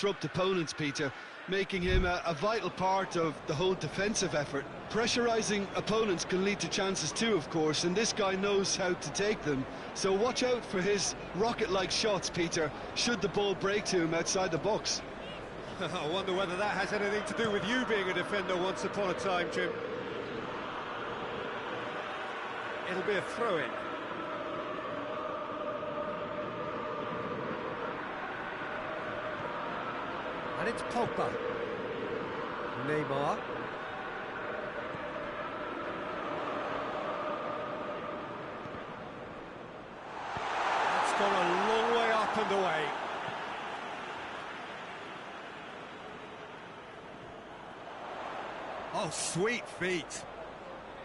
disrupt opponents, Peter, making him a vital part of the whole defensive effort. Pressurising opponents can lead to chances too, of course, and this guy knows how to take them. So watch out for his rocket-like shots, Peter, should the ball break to him outside the box. I wonder whether that has anything to do with you being a defender once upon a time, Jim. It'll be a throw-in. And it's Pogba. Neymar. It's gone a long way up and away. Oh, sweet feet.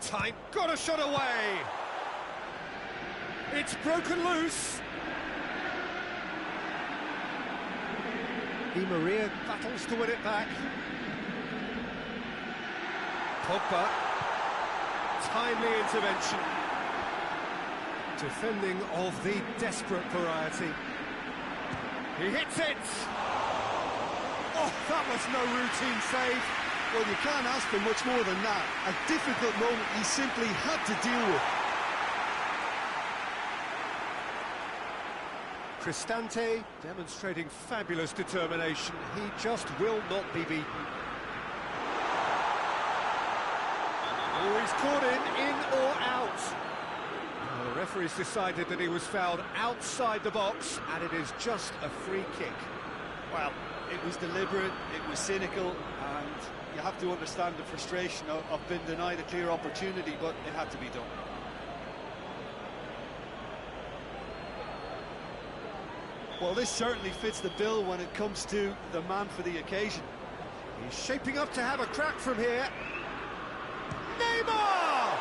Time, got a shot away. It's broken loose. Di Maria battles to win it back. Pogba. Timely intervention. Defending of the desperate variety. He hits it. Oh, that was no routine save. Well, you can't ask for much more than that. A difficult moment he simply had to deal with. Cristante demonstrating fabulous determination. He just will not be beaten. Oh, he's caught in or out. Well, the referee's decided that he was fouled outside the box, and it is just a free kick. Well, it was deliberate, it was cynical, and you have to understand the frustration of being denied a clear opportunity, but it had to be done. Well, this certainly fits the bill when it comes to the man for the occasion. He's shaping up to have a crack from here. Neymar!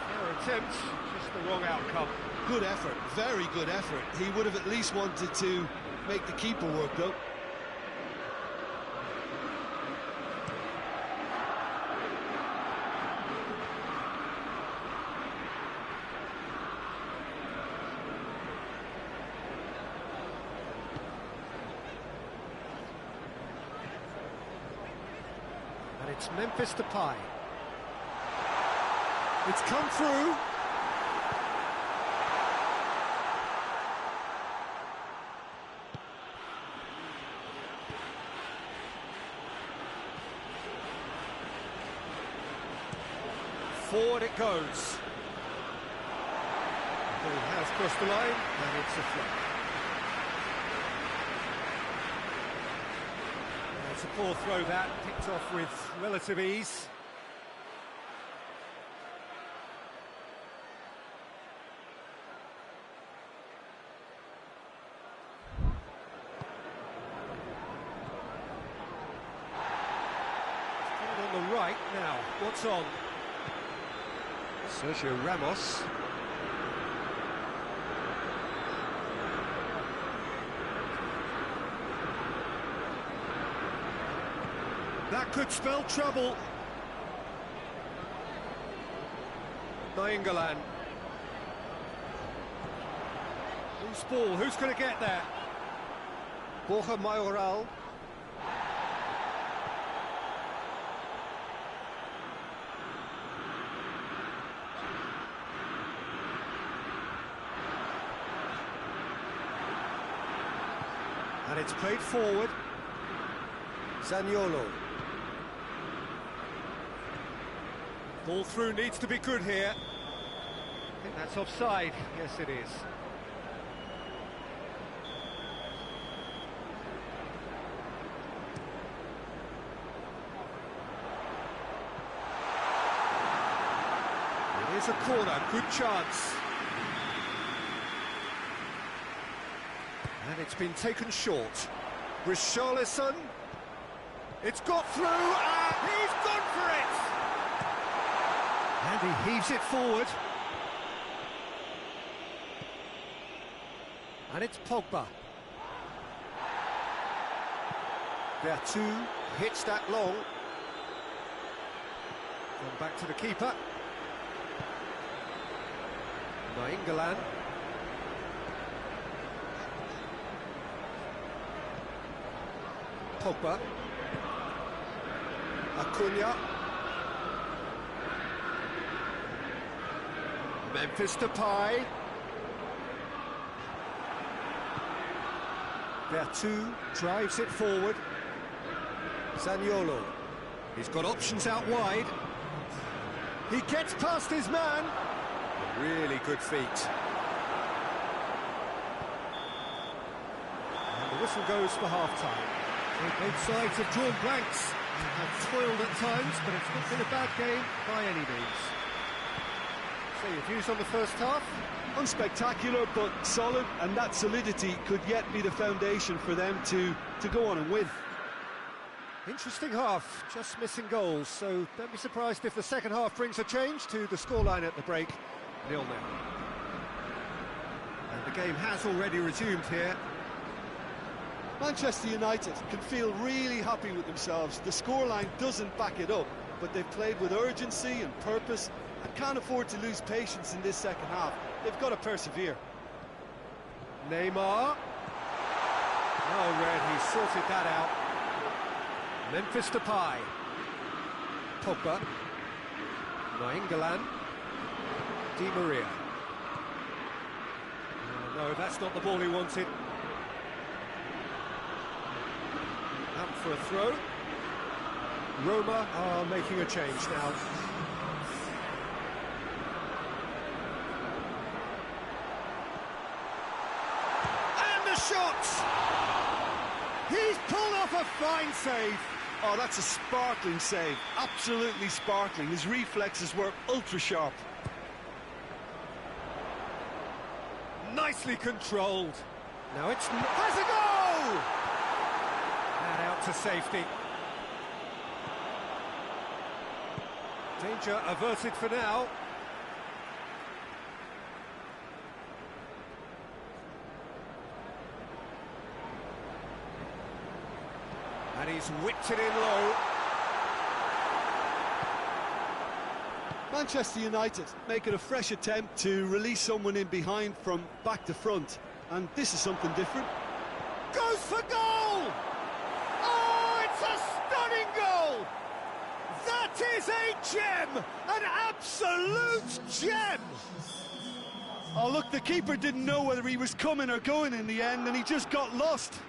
Fair attempt, just the wrong outcome. Good effort, very good effort. He would have at least wanted to make the keeper work, though. It's Memphis Depay. It's come through. Forward it goes. Ball has crossed the line, and it's a flick. It's a poor throw that, picked off with relative ease. It's on the right now, what's on? Sergio Ramos. That could spell trouble. Nainggolan. Loose ball, who's going to get there? Borja Mayoral. And it's played forward. Zaniolo. Ball through needs to be good here. I think that's offside. Yes, it is. It is a corner, good chance. And it's been taken short. Richarlison. It's got through, and he's gone for it! And he heaves it forward. And it's Pogba. Vertu hits that long. Gone back to the keeper. Nainggolan. Pogba. Acuna. Memphis Depay. Vertu drives it forward. Zaniolo. He's got options out wide. He gets past his man. Really good feet. And the whistle goes for half-time. Both sides have drawn blanks and have toiled at times, but it's not been a bad game by any means. So your views on the first half? Unspectacular, but solid, and that solidity could yet be the foundation for them to go on and win. Interesting half, just missing goals, so don't be surprised if the second half brings a change to the scoreline at the break, 0-0. And the game has already resumed here. Manchester United can feel really happy with themselves. The scoreline doesn't back it up, but they've played with urgency and purpose and can't afford to lose patience in this second half. They've got to persevere. Neymar. Oh, Red, he sorted that out. Memphis Depay. Pogba. Nainggolan. Di Maria. No, that's not the ball he wanted. Out for a throw. Roma are making a change now. And the shot! He's pulled off a fine save. Oh, that's a sparkling save. Absolutely sparkling. His reflexes were ultra-sharp. Nicely controlled. Now it's... has a goal! And out to safety. Danger averted for now. And he's whipped it in low. Manchester United making a fresh attempt to release someone in behind from back to front. And this is something different. Goes for goal! Oh, it's a stunning goal! That is a gem! An absolute gem! Oh, look, the keeper didn't know whether he was coming or going in the end, and he just got lost.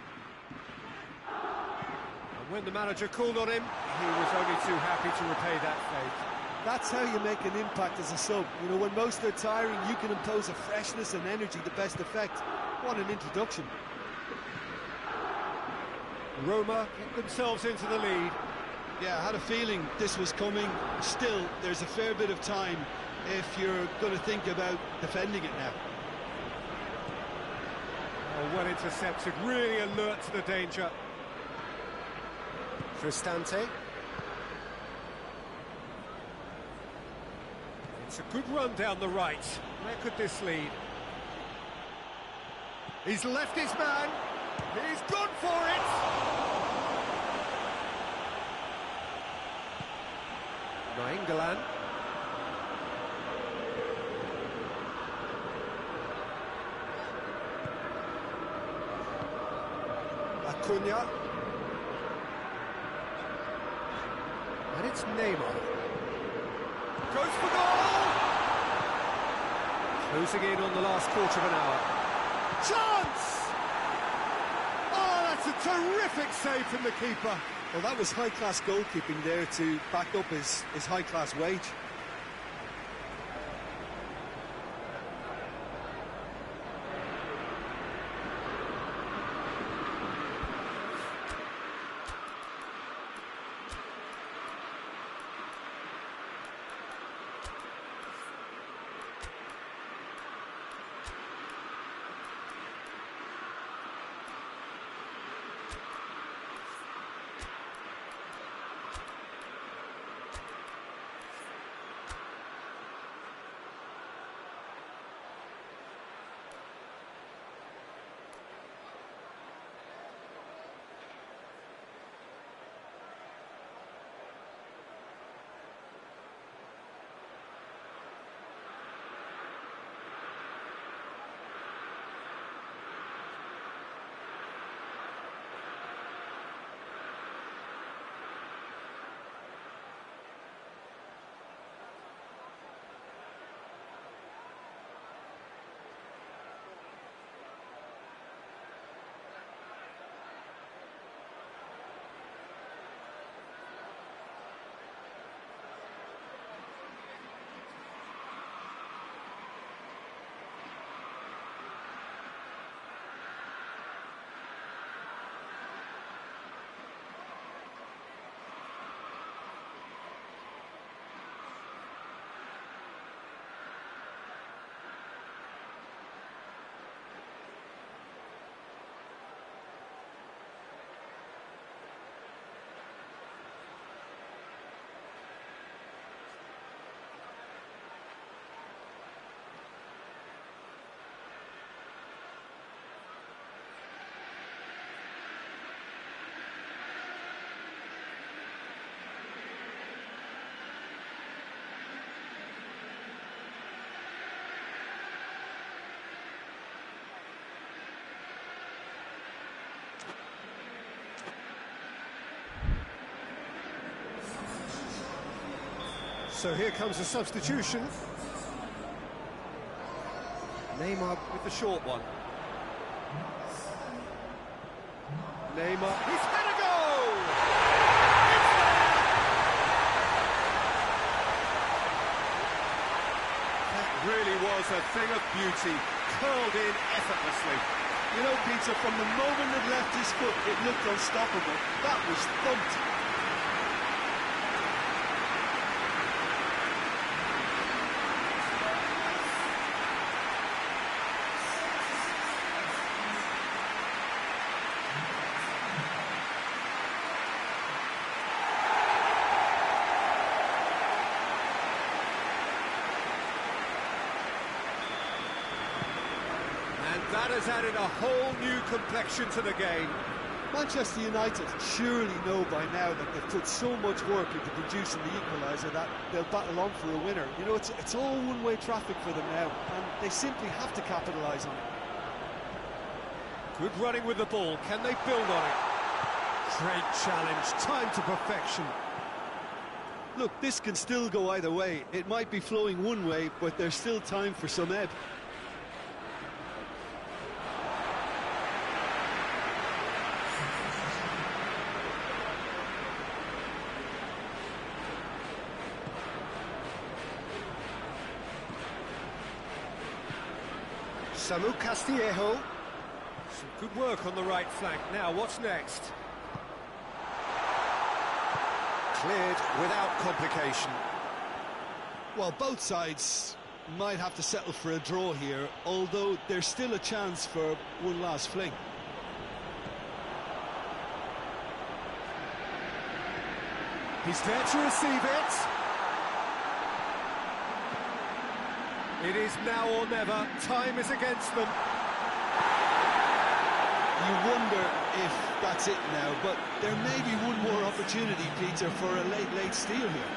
And when the manager called on him, he was only too happy to repay that faith. That's how you make an impact as a sub. You know, when most are tiring, you can impose a freshness and energy to best effect. What an introduction. Roma get themselves into the lead. Yeah, I had a feeling this was coming. Still, there's a fair bit of time if you're going to think about defending it now. Oh, well intercepted, really alert to the danger. Cristante. It's a good run down the right. Where could this lead? He's left his man. He's gone for it. Nainggolan. Acuna. And it's Neymar. Goes for goal! Closing in on the last quarter of an hour. Chance! Oh, that's a terrific save from the keeper. Well, that was high-class goalkeeping there to back up his high-class wage. So here comes a substitution. Neymar with the short one. Neymar, he's had a goal! It's there! That really was a thing of beauty, curled in effortlessly. You know, Peter, from the moment it left his foot, it looked unstoppable. That was thumped. And that has added a whole new complexion to the game. Manchester United surely know by now that they've put so much work into producing the equaliser that they'll battle on for a winner. You know, it's all one-way traffic for them now, and they simply have to capitalise on it. Good running with the ball, can they build on it? Great challenge, time to perfection. Look, this can still go either way. It might be flowing one way, but there's still time for some ebb. Samu Castillejo. Some good work on the right flank. Now, what's next? Cleared without complication. Well, both sides might have to settle for a draw here, although there's still a chance for one last fling. He's there to receive it. It is now or never. Time is against them. You wonder if that's it now, but there may be one more opportunity, Peter, for a late steal here.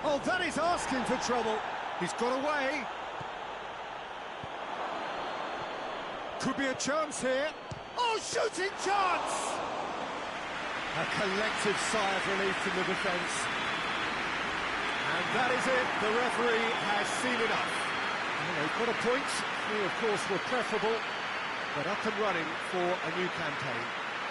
Oh, that is asking for trouble. He's got away. Could be a chance here. Oh, shooting chance! A collective sigh of relief from the defence. And that is it. The referee has seen enough. Well, they've got a point. They, of course, were preferable, but up and running for a new campaign.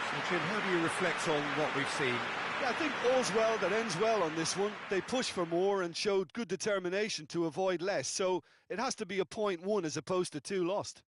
So, Jim, how do you reflect on what we've seen? Yeah, I think all's well that ends well on this one. They pushed for more and showed good determination to avoid less, so it has to be a point won as opposed to 2 lost.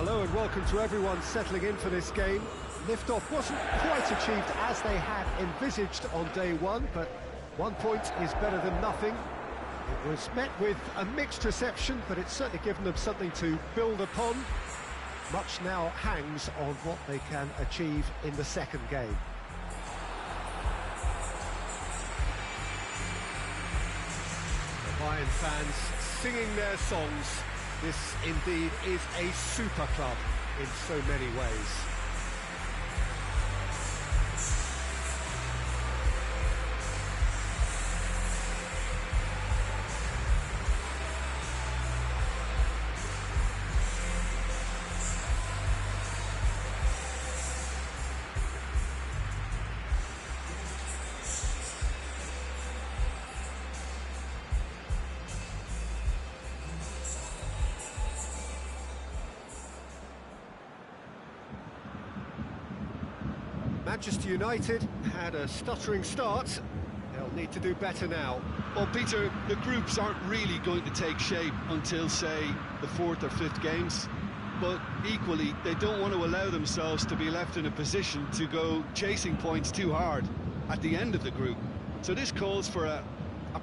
Hello and welcome to everyone settling in for this game. Lift-off wasn't quite achieved as they had envisaged on day one, but 1 point is better than nothing. It was met with a mixed reception, but it's certainly given them something to build upon. Much now hangs on what they can achieve in the second game. The Bayern fans singing their songs. This indeed is a super club in so many ways. Manchester United had a stuttering start. They'll need to do better now. Well, Peter, the groups aren't really going to take shape until, say, the fourth or fifth games. But equally, they don't want to allow themselves to be left in a position to go chasing points too hard at the end of the group. So this calls for a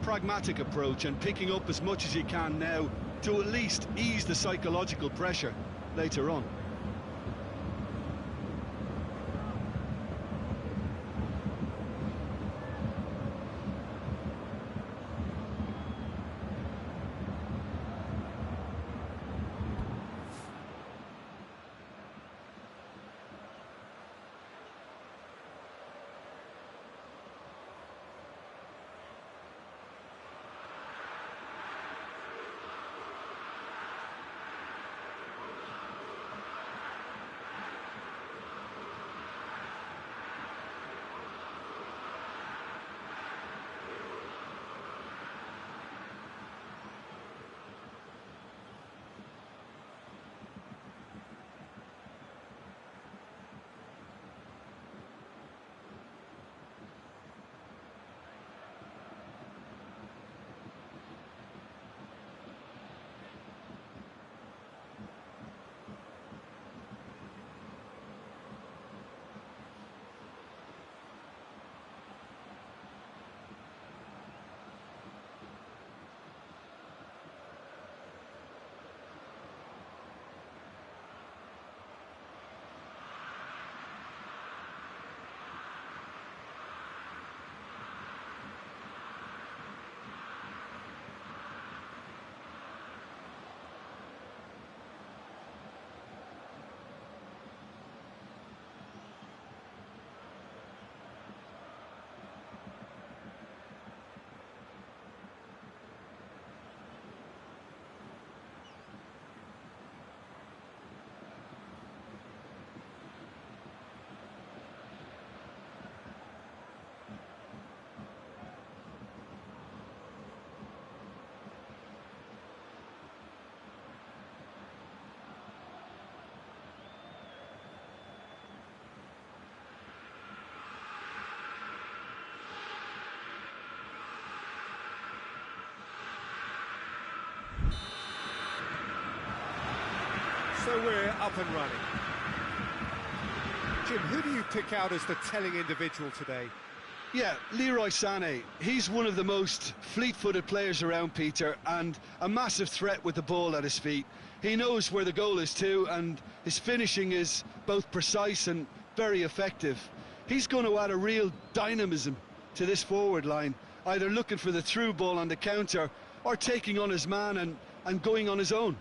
pragmatic approach and picking up as much as you can now to at least ease the psychological pressure later on. So we're up and running. Jim, who do you pick out as the telling individual today? Yeah, Leroy Sané. He's one of the most fleet-footed players around, Peter, and a massive threat with the ball at his feet. He knows where the goal is too, and his finishing is both precise and very effective. He's going to add a real dynamism to this forward line, either looking for the through ball on the counter or taking on his man and going on his own.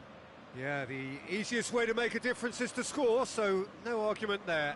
Yeah, the easiest way to make a difference is to score, so no argument there.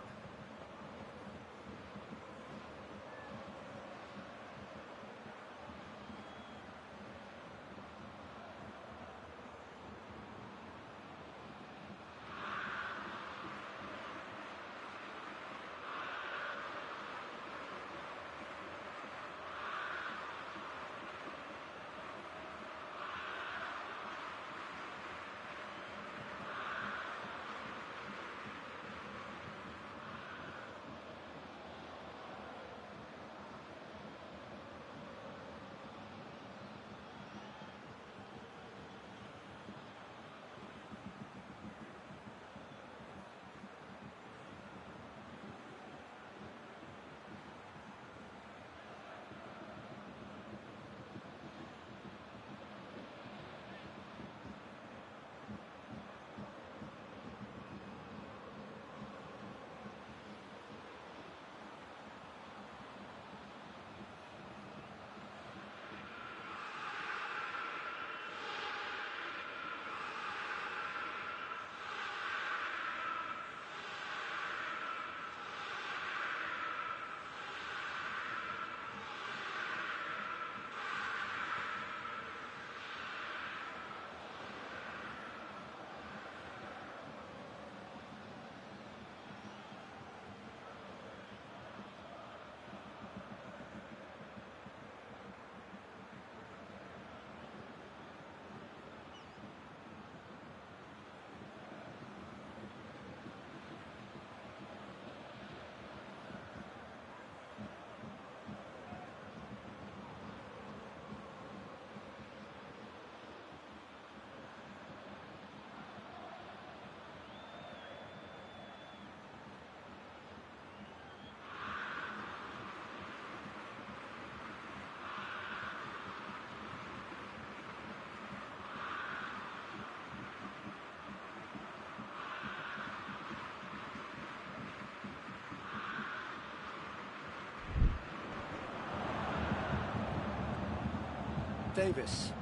Davis.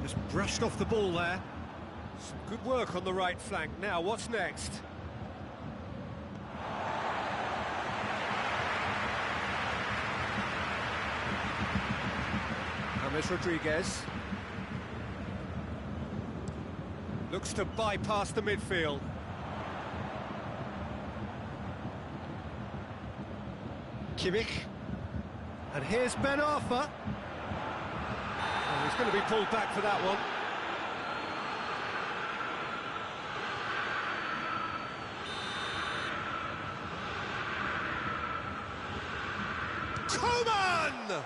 Just brushed off the ball there. Some good work on the right flank. Now, what's next? James Rodriguez. Looks to bypass the midfield. Kimmich. And here's Ben Arfa. Oh, he's going to be pulled back for that one. Coman!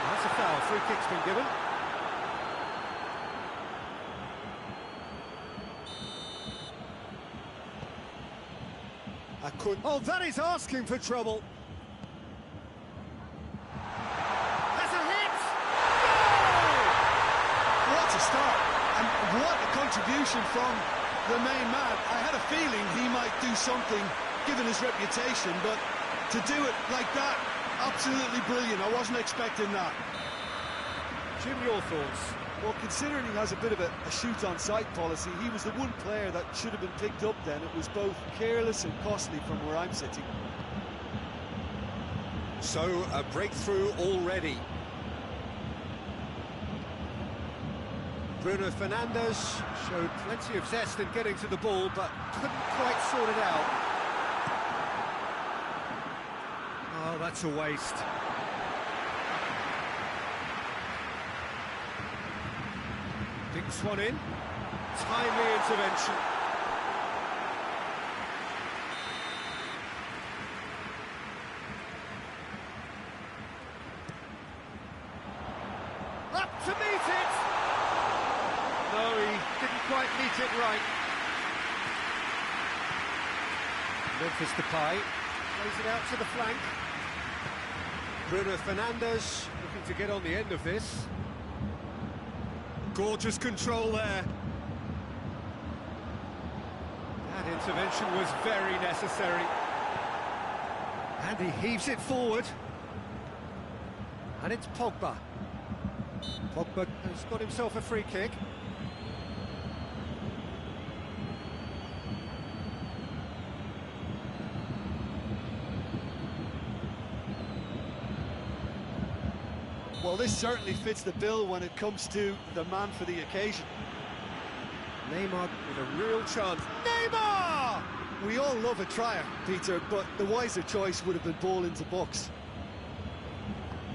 That's a foul. Free kick's been given. Oh, that is asking for trouble. That's a hit! Goal! What a start, and what a contribution from the main man. I had a feeling he might do something, given his reputation, but to do it like that, absolutely brilliant. I wasn't expecting that. Jim, your thoughts? Well, considering he has a bit of a shoot-on-sight policy, he was the one player that should have been picked up then. It was both careless and costly from where I'm sitting. So, a breakthrough already. Bruno Fernandes showed plenty of zest in getting to the ball, but couldn't quite sort it out. Oh, that's a waste. Dinks one in. Timely intervention. Up to meet it! No, he didn't quite meet it right. Memphis Depay plays it out to the flank. Bruno Fernandes looking to get on the end of this. Gorgeous control there. That intervention was very necessary. And he heaves it forward. And it's Pogba. Pogba has got himself a free kick. Well, this certainly fits the bill when it comes to the man for the occasion. Neymar with a real chance. Neymar! We all love a trier, Peter, but the wiser choice would have been ball into box.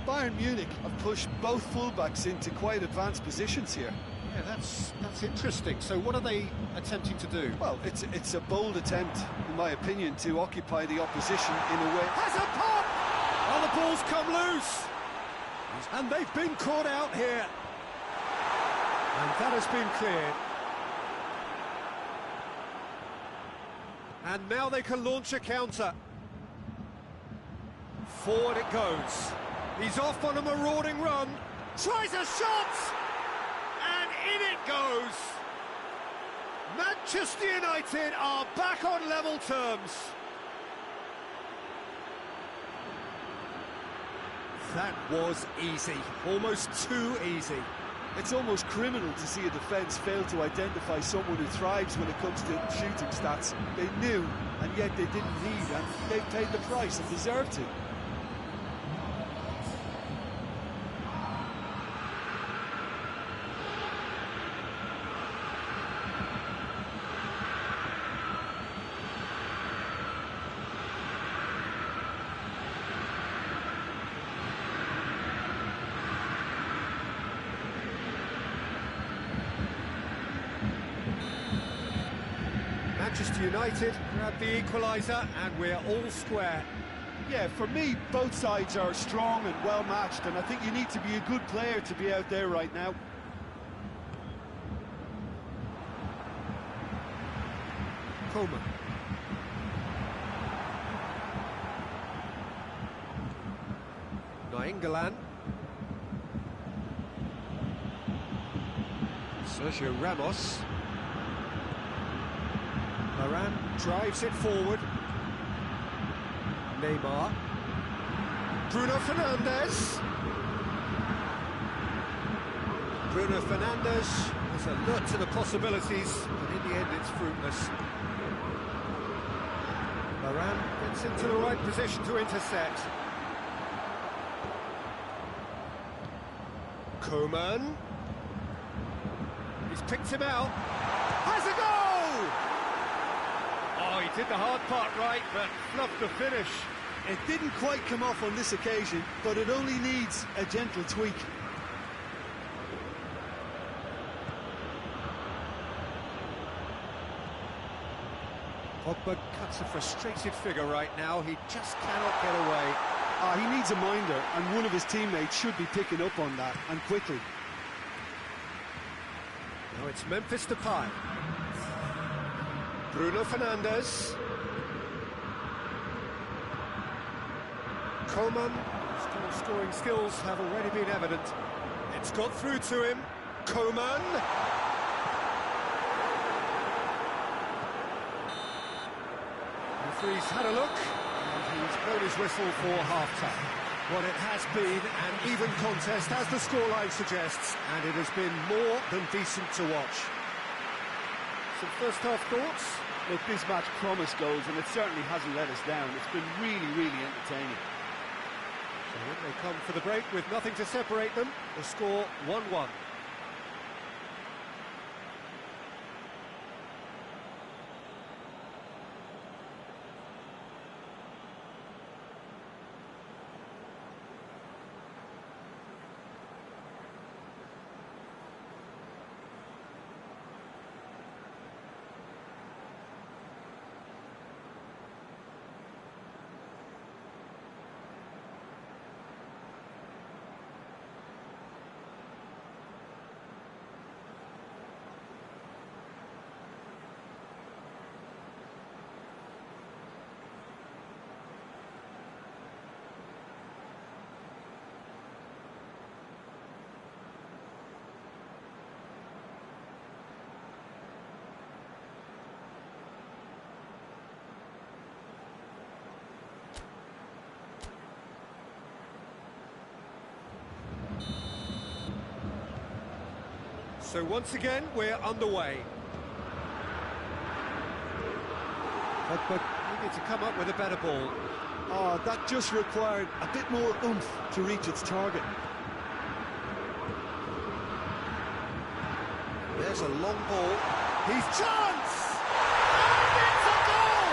Bayern Munich have pushed both fullbacks into quite advanced positions here. Yeah, that's interesting. So what are they attempting to do? Well, it's a bold attempt, in my opinion, to occupy the opposition in a way. Has a pop! Oh, the ball's come loose! And they've been caught out here. And that has been cleared. And now they can launch a counter. Forward it goes. He's off on a marauding run. Tries a shot! And in it goes. Manchester United are back on level terms. That was easy, almost too easy. It's almost criminal to see a defence fail to identify someone who thrives when it comes to shooting stats. They knew, and yet they didn't heed, and they paid the price and deserved to. Manchester United grab the equaliser and we're all square. Yeah, for me, both sides are strong and well matched, and I think you need to be a good player to be out there right now. Coleman. Nainggolan. Sergio Ramos. Varane drives it forward. Neymar. Bruno Fernandes. Bruno Fernandes is alert to the possibilities, but in the end it's fruitless. Varane gets into the right position to intercept. Coman. He's picked him out. Has a goal! Oh, he did the hard part right, but fluffed the finish. It didn't quite come off on this occasion, but it only needs a gentle tweak. Pogba cuts a frustrated figure right now. He just cannot get away. He needs a minder, and one of his teammates should be picking up on that, and quickly. Now it's Memphis Depay. Bruno Fernandes. Coman, his goal-scoring skills have already been evident. It's got through to him. Coman. The referee's had a look, and he's blown his whistle for half-time. Well, it has been an even contest, as the scoreline suggests, and it has been more than decent to watch. Some first-half thoughts? Look, this match promised goals, and it certainly hasn't let us down. It's been really, really entertaining. So when they come for the break with nothing to separate them, the score 1-1. So once again, we're underway. But we need to come up with a better ball. Oh, that just required a bit more oomph to reach its target. There's a long ball. He's chance! And it's a goal!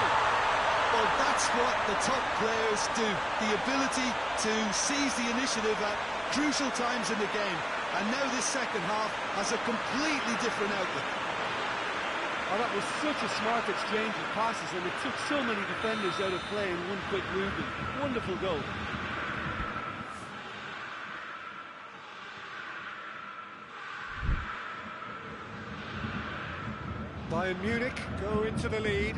Well, that's what the top players do. The ability to seize the initiative at crucial times in the game. And now this second half has a completely different outlook. Oh, that was such a smart exchange of passes, and it took so many defenders out of play in one quick movement. Wonderful goal. Bayern Munich go into the lead.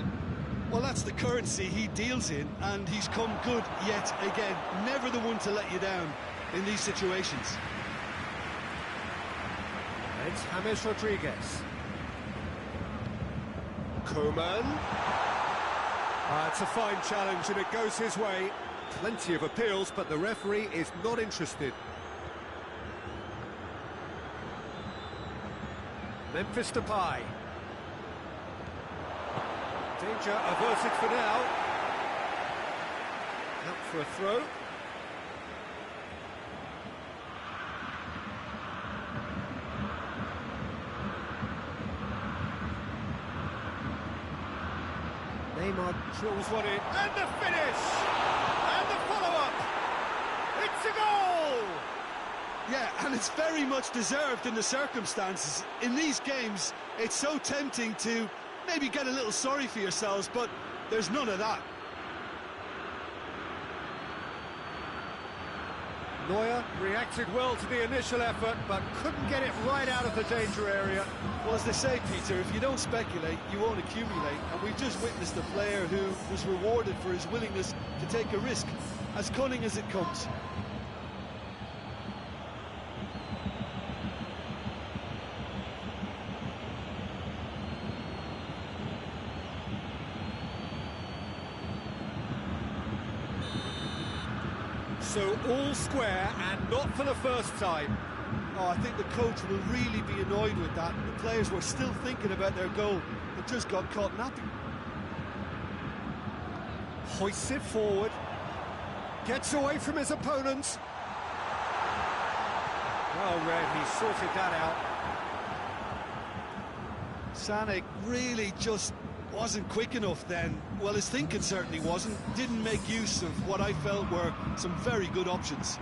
Well, that's the currency he deals in, and he's come good yet again. Never the one to let you down in these situations. It's James Rodriguez. Koeman. It's a fine challenge and it goes his way. Plenty of appeals, but the referee is not interested. Memphis Depay. Danger averted for now. Out for a throw. Neymar drills one in, and the finish! And the follow-up! It's a goal! Yeah, and it's very much deserved in the circumstances. In these games, it's so tempting to maybe get a little sorry for yourselves, but there's none of that. Neuer reacted well to the initial effort, but couldn't get it right out of the danger area. Well, as they say, Peter, if you don't speculate, you won't accumulate. And we've just witnessed a player who was rewarded for his willingness to take a risk, as cunning as it comes. So all square, and not for the first time. Oh, I think the coach will really be annoyed with that. The players were still thinking about their goal and just got caught napping. Hoists it forward. Gets away from his opponents. Well read, he sorted that out. Sané really just wasn't quick enough then. Well, his thinking certainly wasn't. Didn't make use of what I felt were some very good options.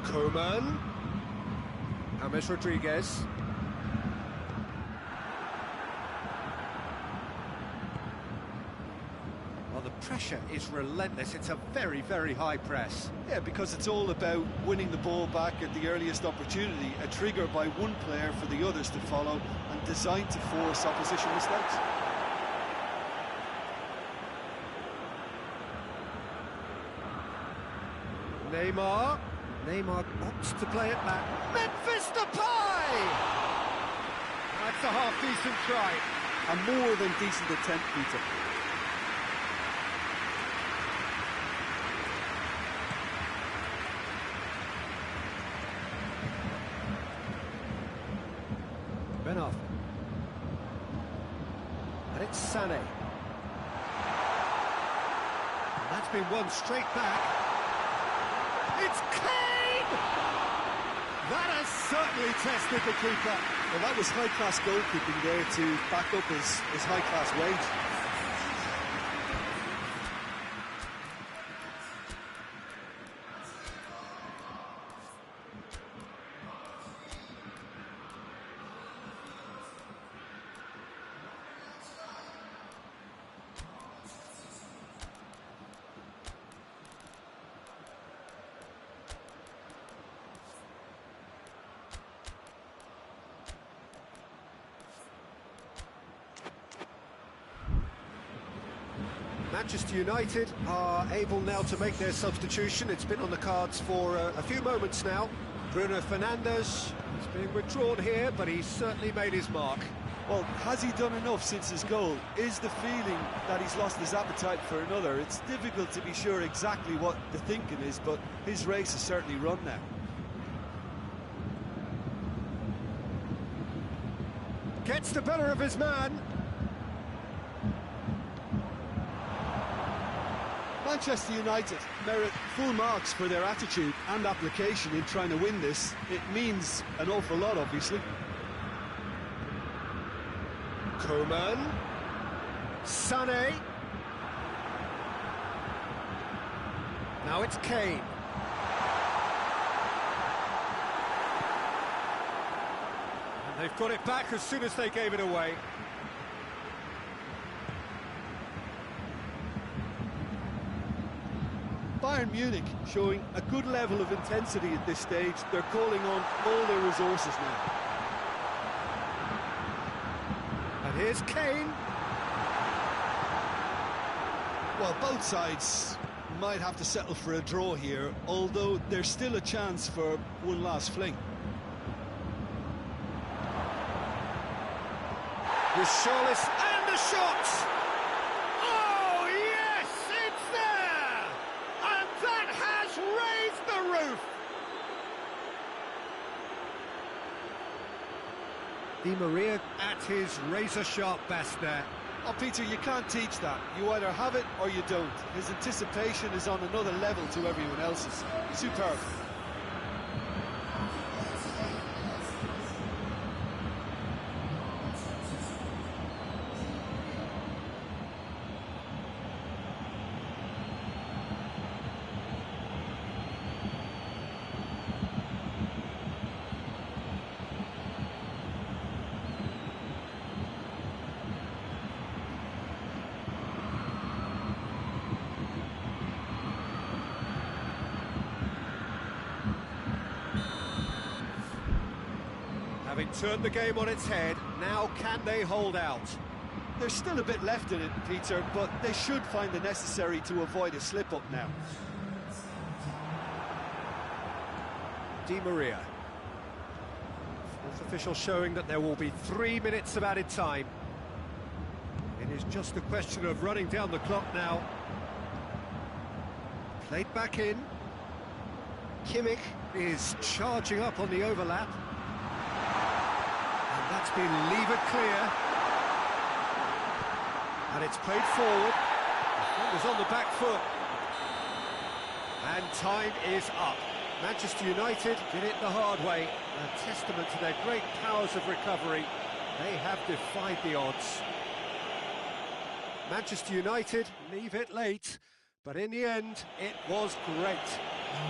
Koeman. James Rodriguez. Well, the pressure is relentless. It's a very, very high press. Yeah, because it's all about winning the ball back at the earliest opportunity, a trigger by one player for the others to follow, and designed to force opposition mistakes. Neymar. Neymar opts to play it back. Memphis Depay! That's a half-decent try. A more than decent attempt, Peter. Ben Arthur. And it's Sané. And that's been won straight back. It's Kane! That has certainly tested the keeper. Well, that was high-class goalkeeping there to back up his high-class wage. Manchester United are able now to make their substitution. It's been on the cards for a few moments now. Bruno Fernandes is being withdrawn here, but he's certainly made his mark. Well, has he done enough since his goal? Is the feeling that he's lost his appetite for another? It's difficult to be sure exactly what the thinking is, but his race is certainly run now. Gets the better of his man. Manchester United merit full marks for their attitude and application in trying to win this. It means an awful lot, obviously. Koeman. Sané. Now it's Kane. And they've got it back as soon as they gave it away. Bayern Munich showing a good level of intensity at this stage. They're calling on all their resources now. And here's Kane. Well, both sides might have to settle for a draw here, although there's still a chance for one last fling. With Charles and the shot! Oh, yes, it's there! And that has raised the roof! Di Maria at his razor-sharp best there. Oh, Peter, you can't teach that. You either have it or you don't. His anticipation is on another level to everyone else's. Superb. Having turned the game on its head, now can they hold out? There's still a bit left in it, Peter, but they should find the necessary to avoid a slip-up now. Di Maria. Fourth official showing that there will be 3 minutes of added time. It is just a question of running down the clock now. Played back in. Kimmich is charging up on the overlap. And that's been levered clear. And it's played forward. It was on the back foot. And time is up. Manchester United did it the hard way. A testament to their great powers of recovery. They have defied the odds. Manchester United leave it late, but in the end, it was great.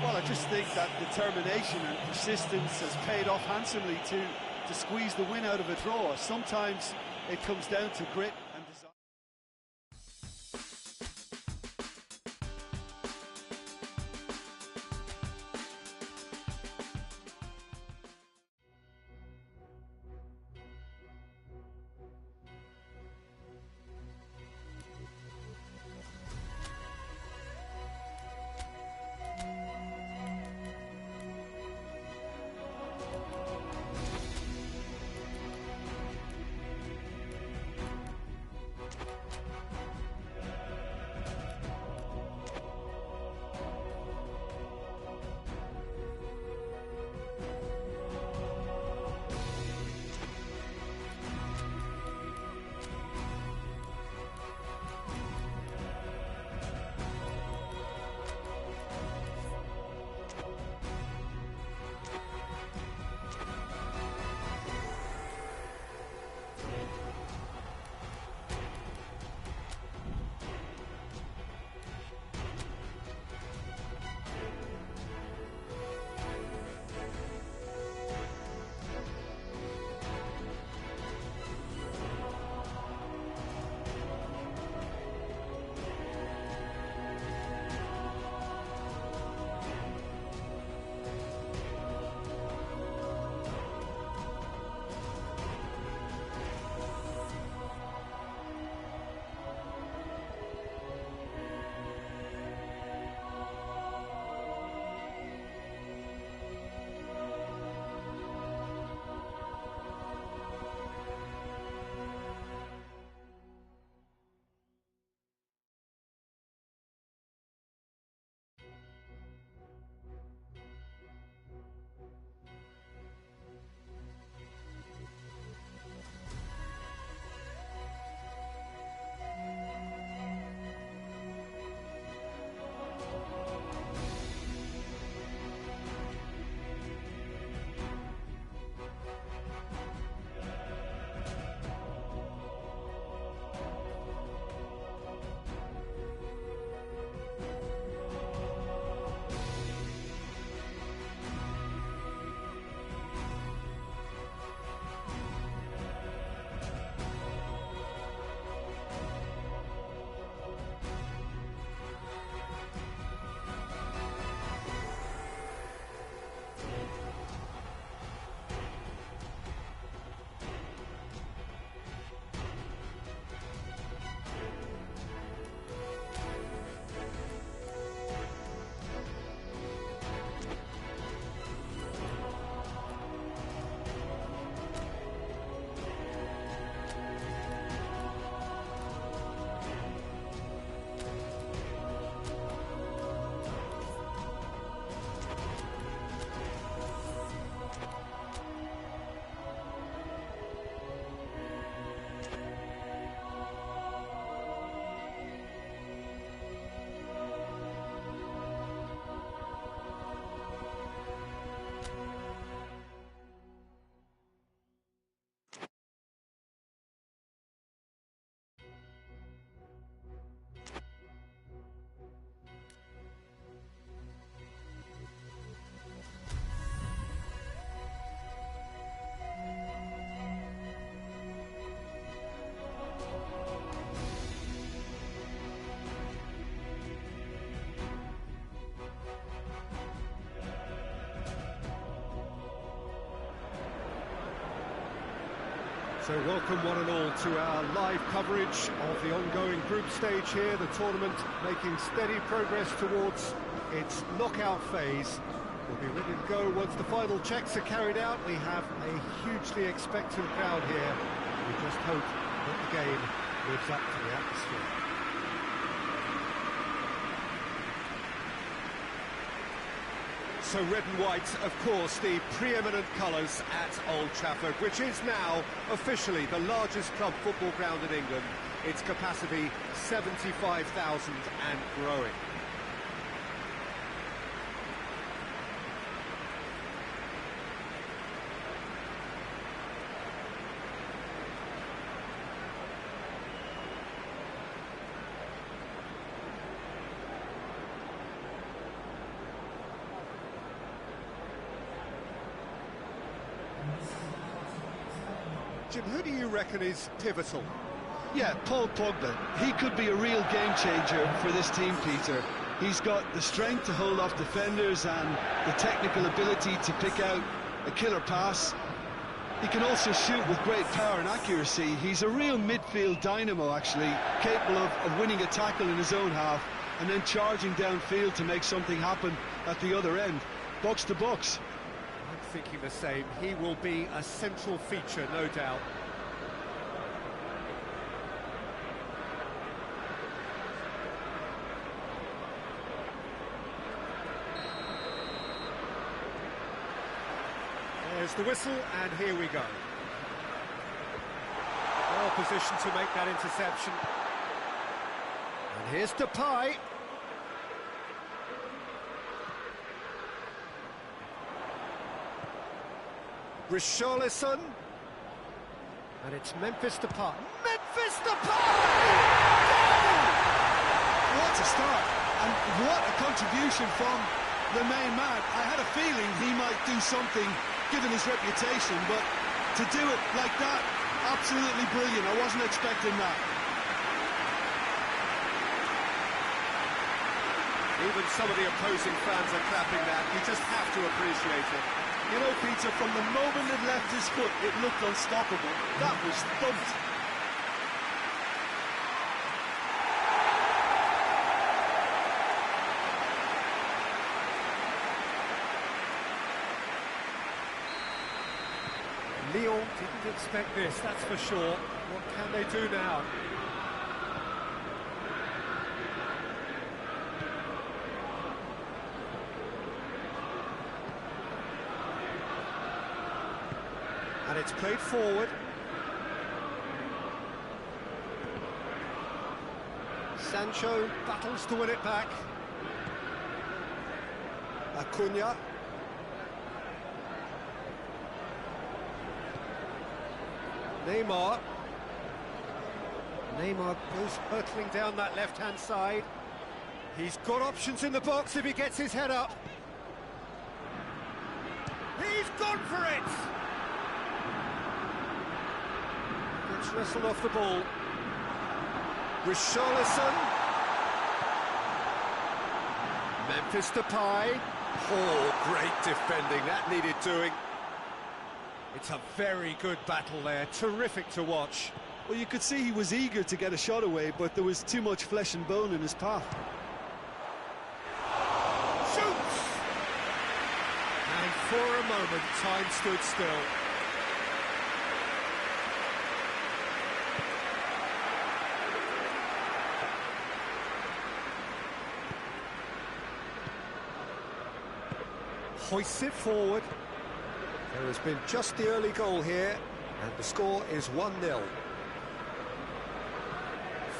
Well, I just think that determination and persistence has paid off handsomely to squeeze the win out of a draw. Sometimes it comes down to grit and desire. So welcome one and all to our live coverage of the ongoing group stage here, the tournament making steady progress towards its knockout phase. We'll be ready to go once the final checks are carried out. We have a hugely expectant crowd here. We just hope that the game lives up to the atmosphere. So red and white, of course, the preeminent colours at Old Trafford, which is now officially the largest club football ground in England. Its capacity 75,000 and growing. Jim, who do you reckon is pivotal? Yeah, Paul Pogba. He could be a real game changer for this team, Peter. He's got the strength to hold off defenders and the technical ability to pick out a killer pass. He can also shoot with great power and accuracy. He's a real midfield dynamo, actually, capable of winning a tackle in his own half and then charging downfield to make something happen at the other end. Box to box. I'm thinking the same. He will be a central feature, no doubt. There's the whistle, and here we go. Well positioned to make that interception. And here's Depay. Richarlison. And it's Memphis Depay. Memphis Depay! What a start, and what a contribution from the main man. I had a feeling he might do something, given his reputation, but to do it like that, absolutely brilliant. I wasn't expecting that. Even some of the opposing fans are clapping that. You just have to appreciate it. You know, Peter, from the moment it left his foot, it looked unstoppable. That was thumped. Lyon didn't expect this, that's for sure. What can they do now? And it's played forward. Sancho battles to win it back. Acuna. Neymar. Neymar goes hurtling down that left-hand side. He's got options in the box if he gets his head up. He's gone for it! Gets wrestled off the ball. Richarlison. Memphis Depay. Oh, great defending, that needed doing. It's a very good battle there, terrific to watch. Well, you could see he was eager to get a shot away, but there was too much flesh and bone in his path. Shoots! And for a moment, time stood still. Hoists it forward. There has been just the early goal here, and the score is 1-0.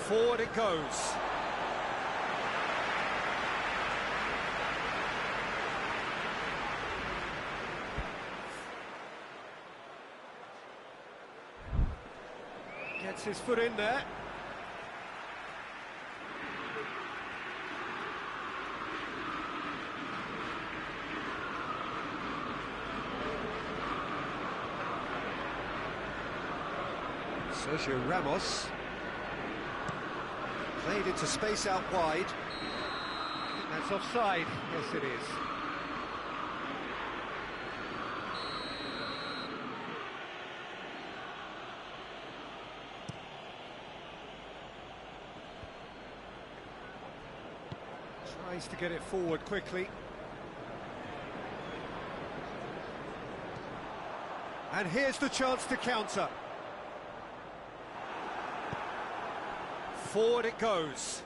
Forward it goes. Gets his foot in there. Sergio Ramos. Played into space out wide. That's offside. Yes, it is. Tries to get it forward quickly. And here's the chance to counter. Forward it goes.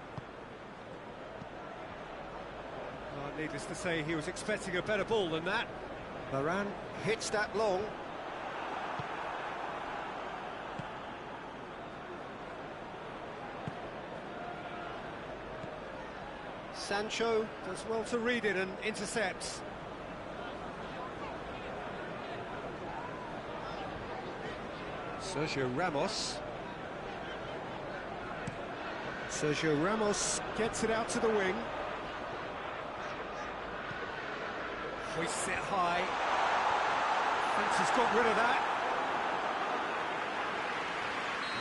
Well, needless to say, he was expecting a better ball than that. Varane hits that long. Sancho does well to read it and intercepts. Sergio Ramos. Sergio Ramos gets it out to the wing. Hoists it high. Thinks he's got rid of that.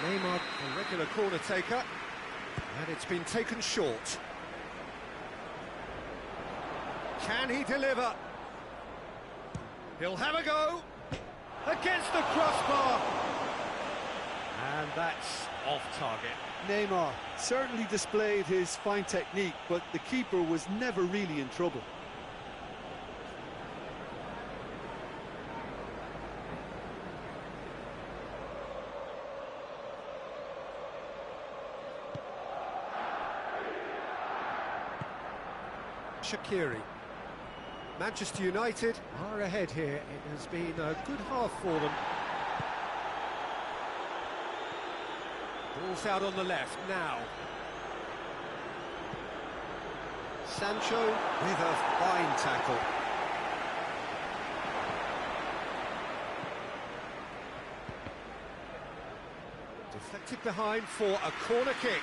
Neymar, a regular corner taker. And it's been taken short. Can he deliver? He'll have a go. Against the crossbar. And that's off target. Neymar certainly displayed his fine technique, but the keeper was never really in trouble. Shaqiri. Manchester United are ahead here. It has been a good half for them. Ball's out on the left now. Sancho with a fine tackle. Deflected behind for a corner kick.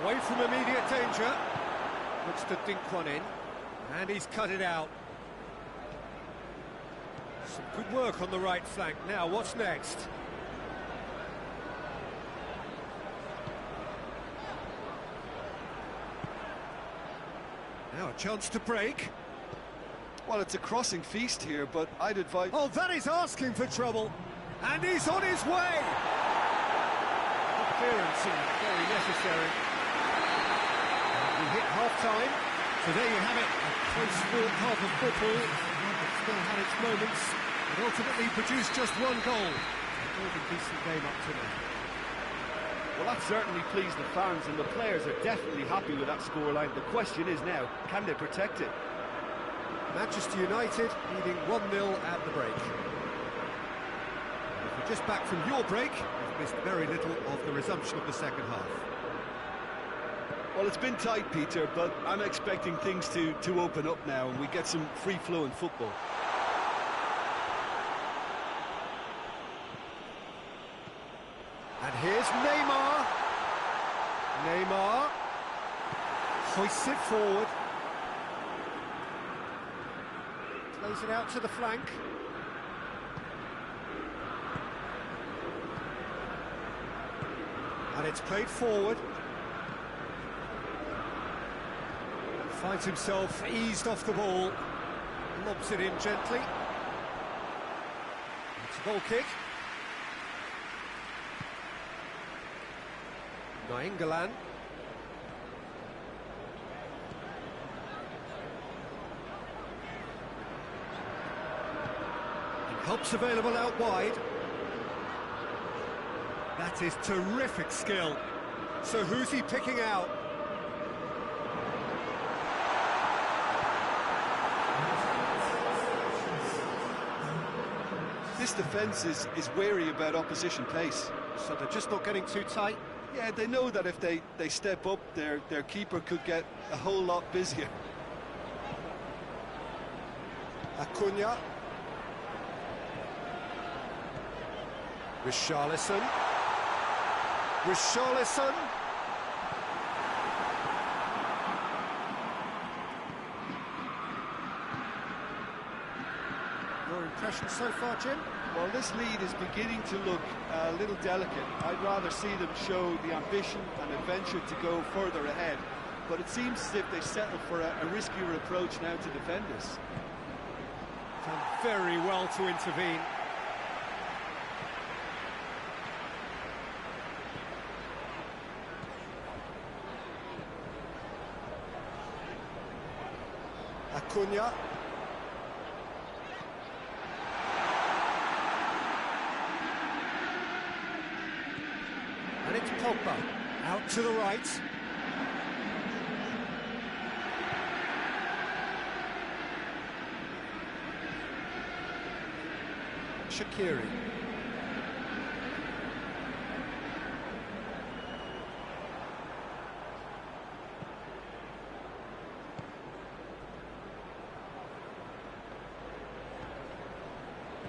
Away from immediate danger. Looks to dink one in. And he's cut it out. Some good work on the right flank. Now, what's next? Now a chance to break. Well, it's a crossing feast here, but I'd advise... Oh, that is asking for trouble. And he's on his way. Good clearance and very necessary. We hit half-time. So there you have it, a close-fought half of football. It still had its moments, but ultimately produced just one goal. A more than decent game up to now. Well, that certainly pleased the fans, and the players are definitely happy with that scoreline. The question is now, can they protect it? Manchester United leading 1-0 at the break. If you're just back from your break, you've missed very little of the resumption of the second half. Well, it's been tight, Peter, but I'm expecting things to open up now and we get some free-flowing football. And here's Neymar. Neymar hoists it forward. Plays it out to the flank. And it's played forward. Finds himself eased off the ball, lobs it in gently. It's a goal kick. Nainggolan. Help's available out wide. That is terrific skill. So who's he picking out? This defence is wary about opposition pace. So they're just not getting too tight? Yeah, they know that if they step up, their keeper could get a whole lot busier. Acuna. Richarlison. Richarlison. Your impression so far, Jim? Well, this lead is beginning to look a little delicate. I'd rather see them show the ambition and adventure to go further ahead. But it seems as if they settle for a riskier approach now to defend this. Done very well to intervene. Acuna. And it's Pogba, out to the right. Shaqiri.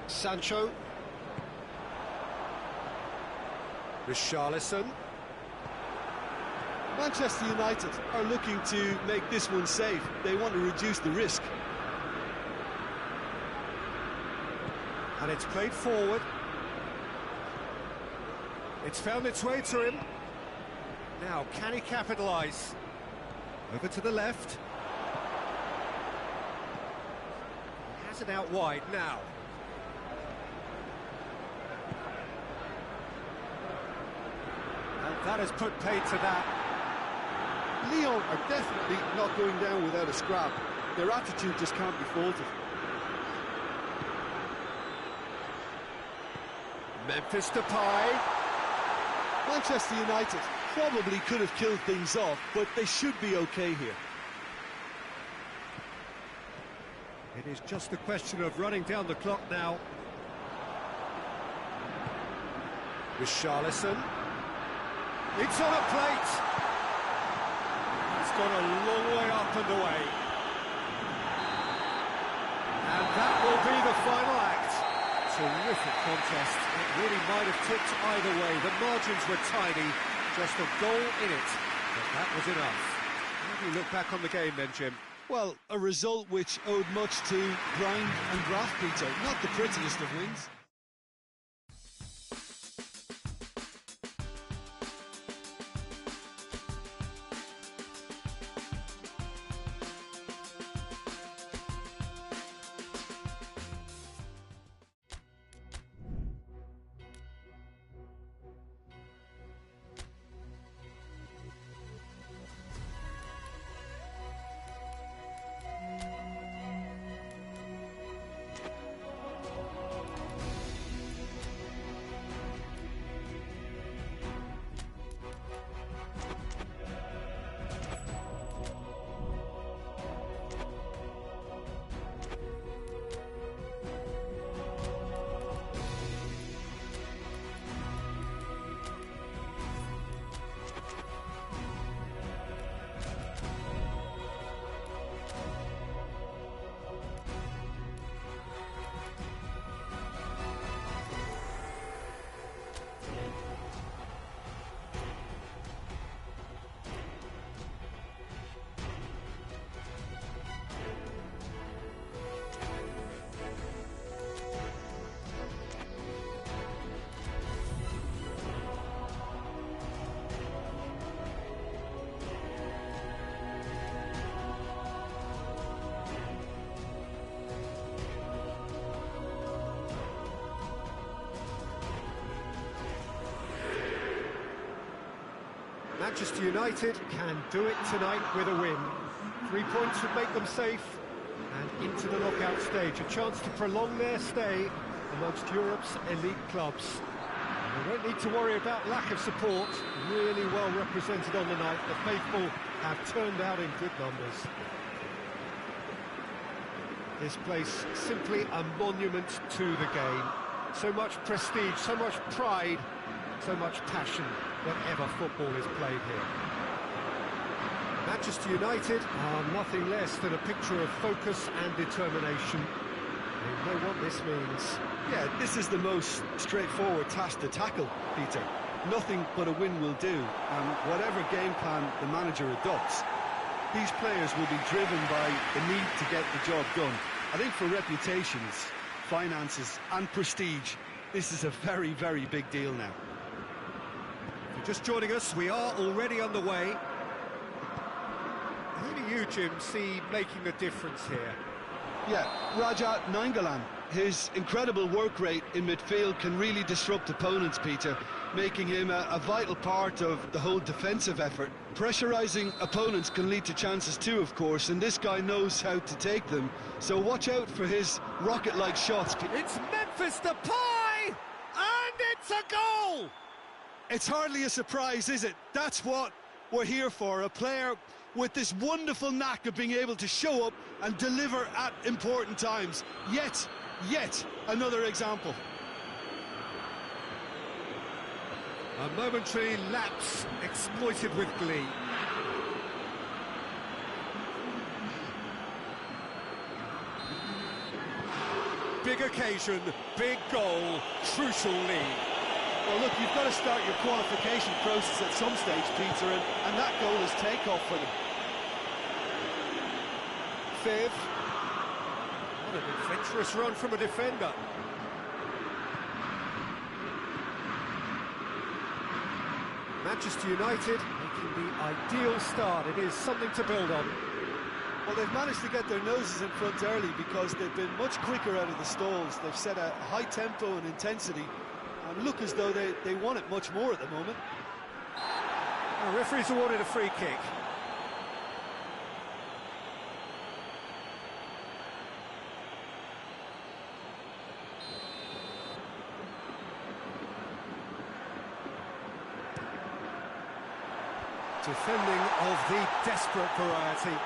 Sancho. Richarlison. Manchester United are looking to make this one safe. They want to reduce the risk. And it's played forward. It's found its way to him. Now, can he capitalise? Over to the left. He has it out wide now. And that has put paid to that. Lyon are definitely not going down without a scrap. Their attitude just can't be faulted. Memphis Depay. Manchester United probably could have killed things off, but they should be okay here. It is just a question of running down the clock now. Richarlison. It's on a plate. It's gone a long way up and away. And that will be the final act. Terrific contest. It really might have tipped either way. The margins were tiny, just a goal in it, but that was enough. How do you look back on the game then, Jim? Well, a result which owed much to grind and graft, Peter. Not the prettiest of wins. Manchester United can do it tonight with a win. 3 points would make them safe and into the knockout stage. A chance to prolong their stay amongst Europe's elite clubs. And they don't need to worry about lack of support. Really well represented on the night. The faithful have turned out in good numbers. This place simply a monument to the game. So much prestige, so much pride, so much passion whenever football is played here. Manchester United are nothing less than a picture of focus and determination. They know what this means. Yeah, this is the most straightforward task to tackle, Peter. Nothing but a win will do, and whatever game plan the manager adopts, these players will be driven by the need to get the job done. I think for reputations, finances and prestige, this is a very, very big deal now. If you're just joining us, we are already underway. Who do you, Jim, see making the difference here? Yeah, Raja Nainggolan. His incredible work rate in midfield can really disrupt opponents, Peter, making him a vital part of the whole defensive effort. Pressurising opponents can lead to chances too, of course, and this guy knows how to take them. So watch out for his rocket-like shots. It's Memphis Depay! And it's a goal! It's hardly a surprise, is it? That's what we're here for, a player with this wonderful knack of being able to show up and deliver at important times. Yet another example. A momentary lapse exploited with glee. Big occasion, big goal, crucial lead. Well, look, you've got to start your qualification process at some stage, Peter, and that goal is take-off for them. Viv. What an adventurous run from a defender. Manchester United making the ideal start. It is something to build on. Well, they've managed to get their noses in front early because they've been much quicker out of the stalls. They've set a high tempo and intensity and look as though they want it much more at the moment. The referee's awarded a free kick. Defending of the desperate variety.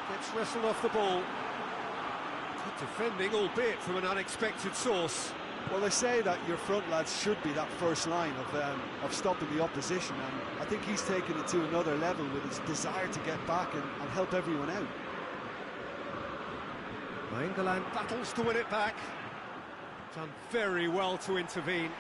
Gets wrestled off the ball. Good defending, albeit from an unexpected source. Well, they say that your front lads should be that first line of stopping the opposition, and I think he's taken it to another level with his desire to get back and help everyone out. England battles to win it back. Done very well to intervene.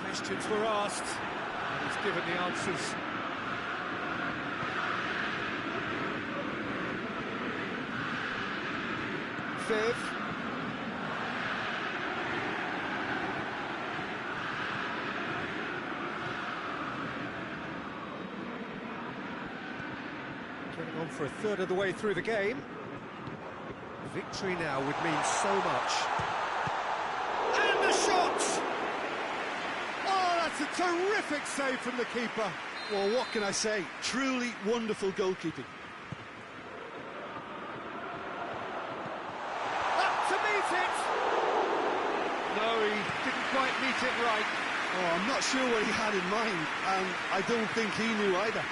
Questions were asked, and he's given the answers. Viv. Getting on for a third of the way through the game. Victory now would mean so much. And the shot! Oh, that's a terrific save from the keeper. Well, what can I say? Truly wonderful goalkeeping. Up to meet it! No, he didn't quite meet it right. Oh, I'm not sure what he had in mind, and I don't think he knew either.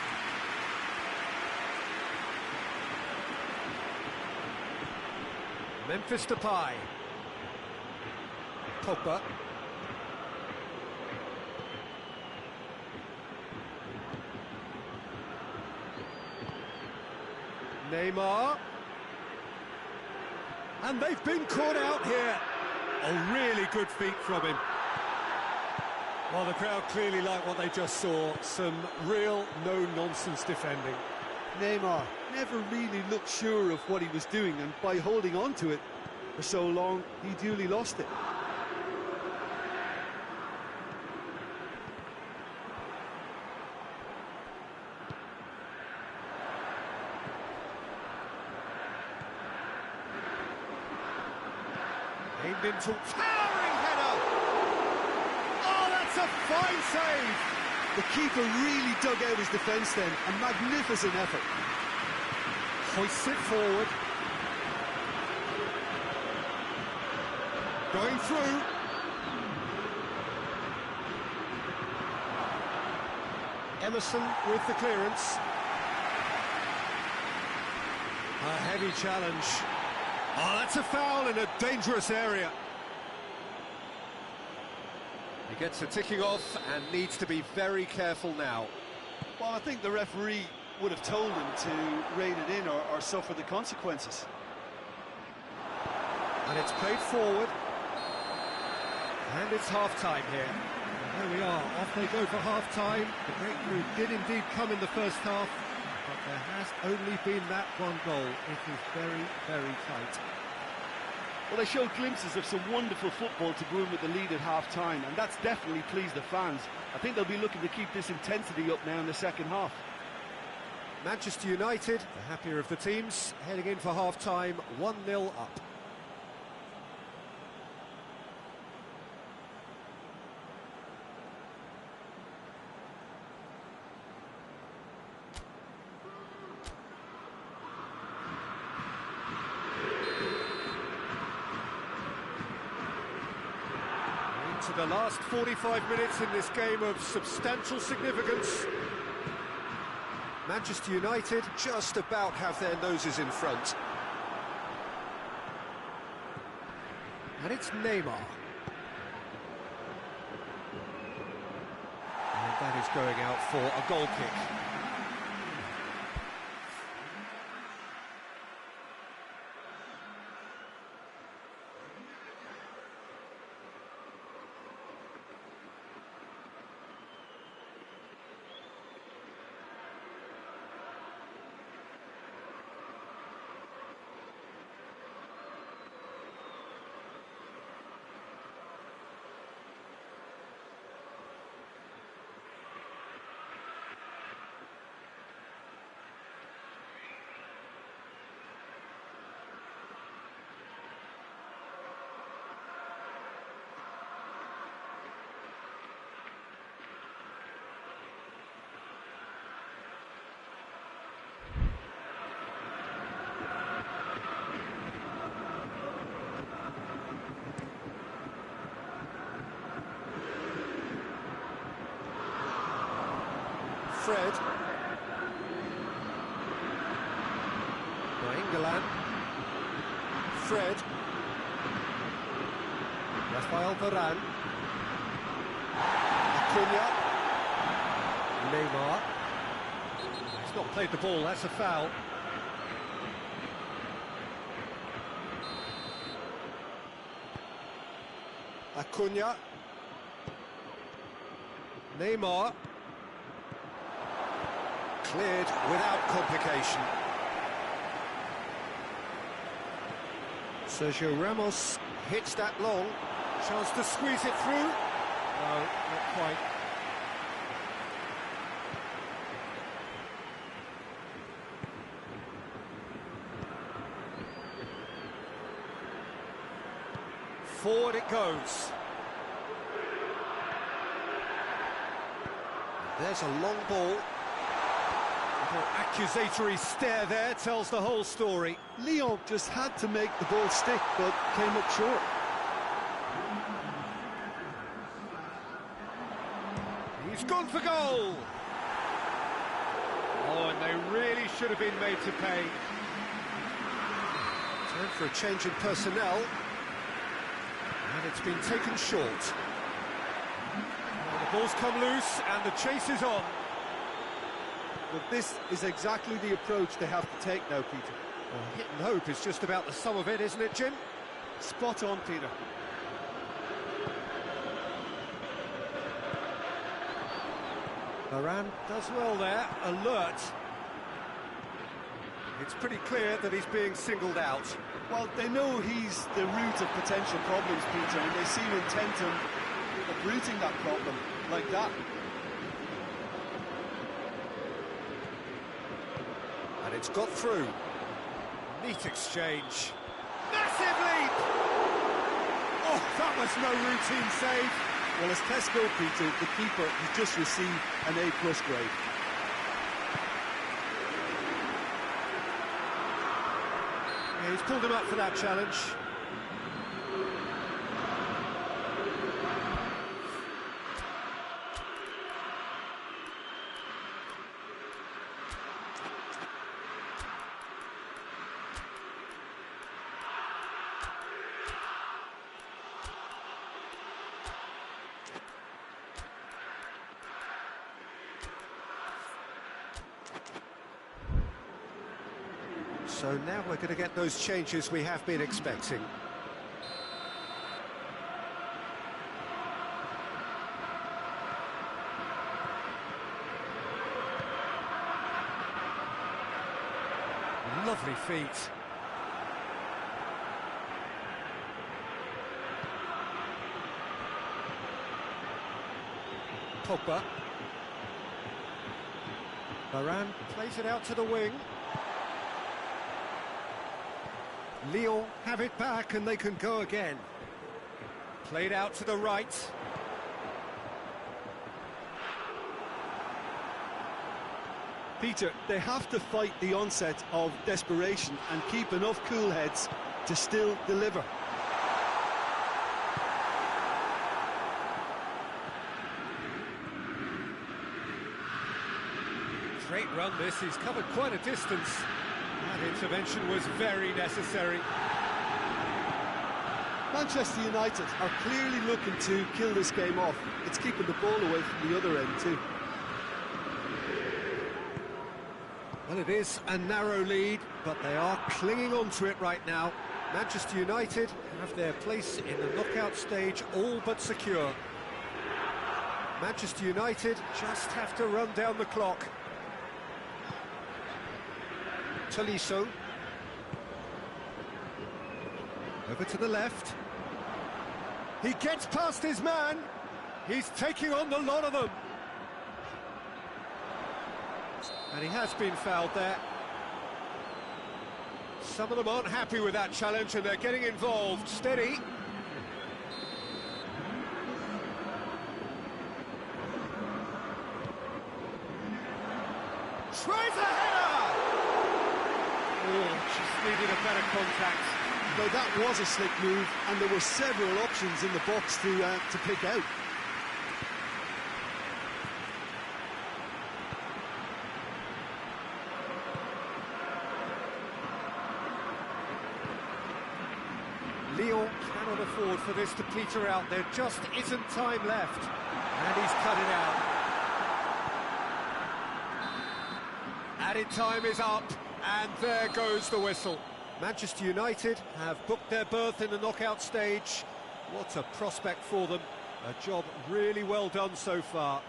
Memphis Depay. Pogba. Neymar. And they've been caught out here. A really good feat from him. Well, the crowd clearly like what they just saw. Some real no-nonsense defending. Neymar never really looked sure of what he was doing, and by holding on to it for so long, he duly lost it. Aimed into towering header. Oh, that's a fine save. The keeper really dug out his defence then. A magnificent effort. Hoists it forward. Going through. Emerson with the clearance. A heavy challenge. Oh, that's a foul in a dangerous area. He gets a ticking off and needs to be very careful now. Well, I think the referee would have told him to rein it in or suffer the consequences. And it's played forward. And it's half-time here. And there we are, off they go for half-time. The breakthrough did indeed come in the first half, but there has only been that one goal. It is very, very tight. Well, they showed glimpses of some wonderful football to go in with the lead at half-time, and that's definitely pleased the fans. I think they'll be looking to keep this intensity up now in the second half. Manchester United, the happier of the teams, heading in for half-time, 1-0 up. To the last 45 minutes in this game of substantial significance. Manchester United just about have their noses in front. And it's Neymar. And that is going out for a goal kick. Fred. England. Fred. Rafael Varane. Acuna. Neymar. He's not played the ball, that's a foul. Acuna. Neymar. Cleared without complication. Sergio Ramos hits that long. Chance to squeeze it through. No, not quite. Forward it goes. There's a long ball. Accusatory stare there tells the whole story. Lyon just had to make the ball stick, but came up short. He's gone for goal! Oh, and they really should have been made to pay. Time for a change in personnel. And it's been taken short. Well, the ball's come loose and the chase is on. But this is exactly the approach they have to take now, Peter. Well, hit and hope is just about the sum of it, isn't it, Jim? Spot on, Peter. Varane does well there, alert. It's pretty clear that he's being singled out. Well, they know he's the root of potential problems, Peter, and they seem intent on uprooting that problem, like that. And it's got through. Neat exchange. Massive leap! Oh, that was no routine save. Well, as tests go, Peter, the keeper has just received an A+ grade. Yeah, he's pulled him up for that challenge. So now we're going to get those changes we have been expecting. Lovely feet. Pogba. Varane plays it out to the wing. Lyon have it back and they can go again. Played out to the right. Peter, they have to fight the onset of desperation and keep enough cool heads to still deliver. Great run this, he's covered quite a distance. That intervention was very necessary. Manchester United are clearly looking to kill this game off. It's keeping the ball away from the other end too. Well, it is a narrow lead, but they are clinging on to it right now. Manchester United have their place in the knockout stage all but secure. Manchester United just have to run down the clock. Tolisso. Over to the left. He gets past his man. He's taking on the lot of them. And he has been fouled there. Some of them aren't happy with that challenge and they're getting involved. Steady. Tries a header! Oh, just needed a better contact. Though that was a slick move, and there were several options in the box to pick out. Lyon cannot afford for this to peter out. There just isn't time left. And he's cut it out. Added time is up, and there goes the whistle. Manchester United have booked their berth in the knockout stage. What a prospect for them. A job really well done so far.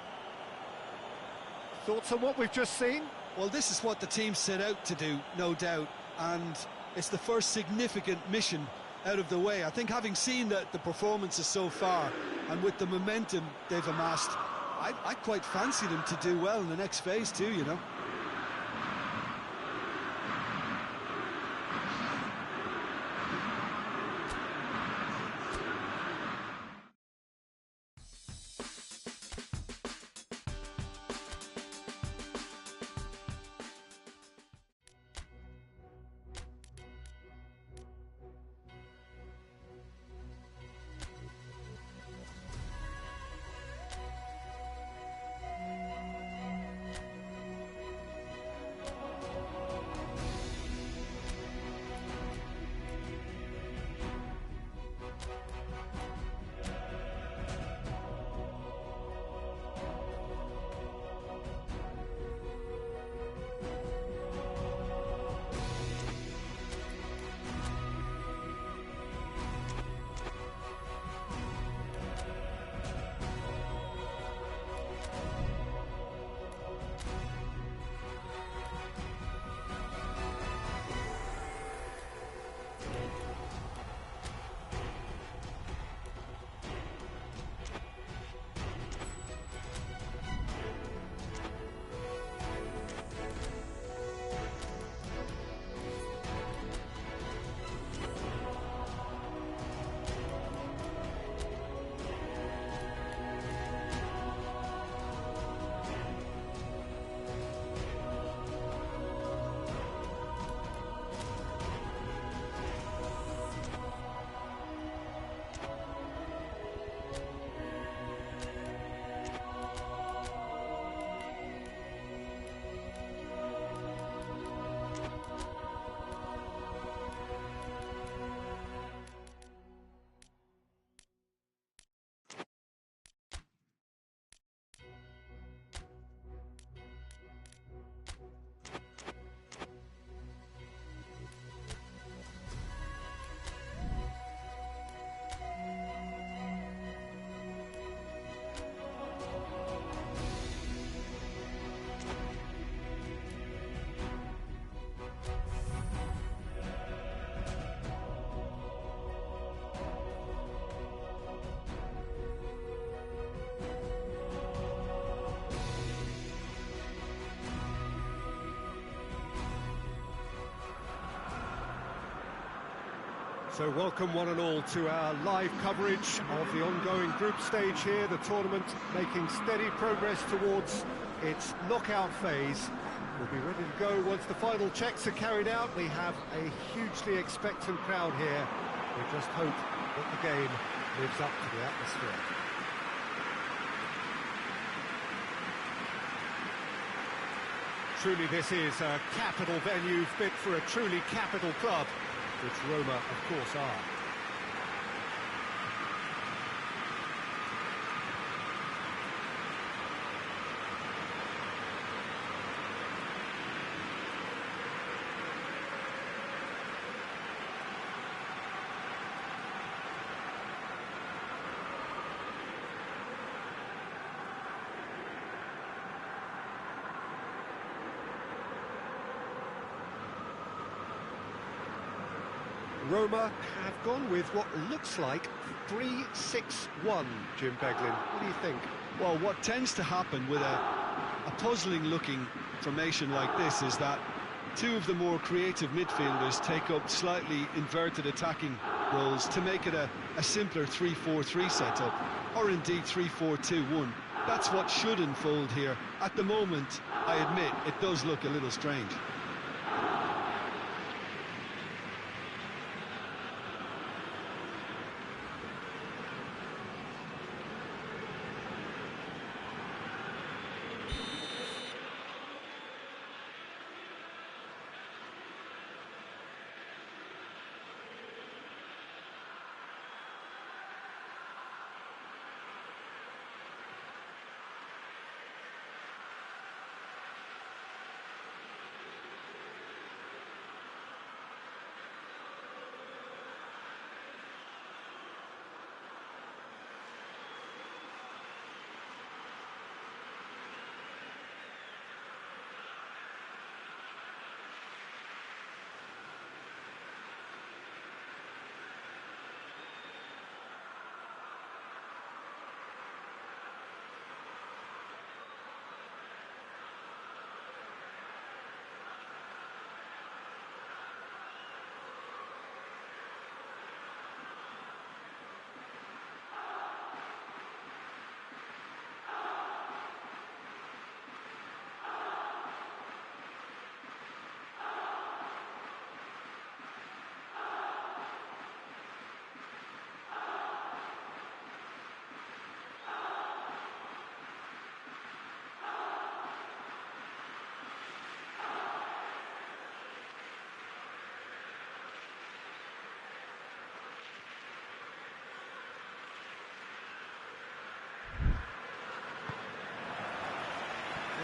Thoughts on what we've just seen? Well, this is what the team set out to do, no doubt, and it's the first significant mission out of the way. I think having seen the performances so far, and with the momentum they've amassed, I quite fancy them to do well in the next phase too, you know. So welcome one and all to our live coverage of the ongoing group stage here, the tournament making steady progress towards its knockout phase. We'll be ready to go once the final checks are carried out. We have a hugely expectant crowd here. We just hope that the game lives up to the atmosphere. Truly this is a capital venue fit for a truly capital club, which Roma, of course, are. Roma have gone with what looks like 3-6-1, Jim Beglin. What do you think? Well, what tends to happen with a puzzling-looking formation like this is that two of the more creative midfielders take up slightly inverted attacking roles to make it a simpler 3-4-3 setup, or indeed 3-4-2-1. That's what should unfold here. At the moment, I admit, it does look a little strange.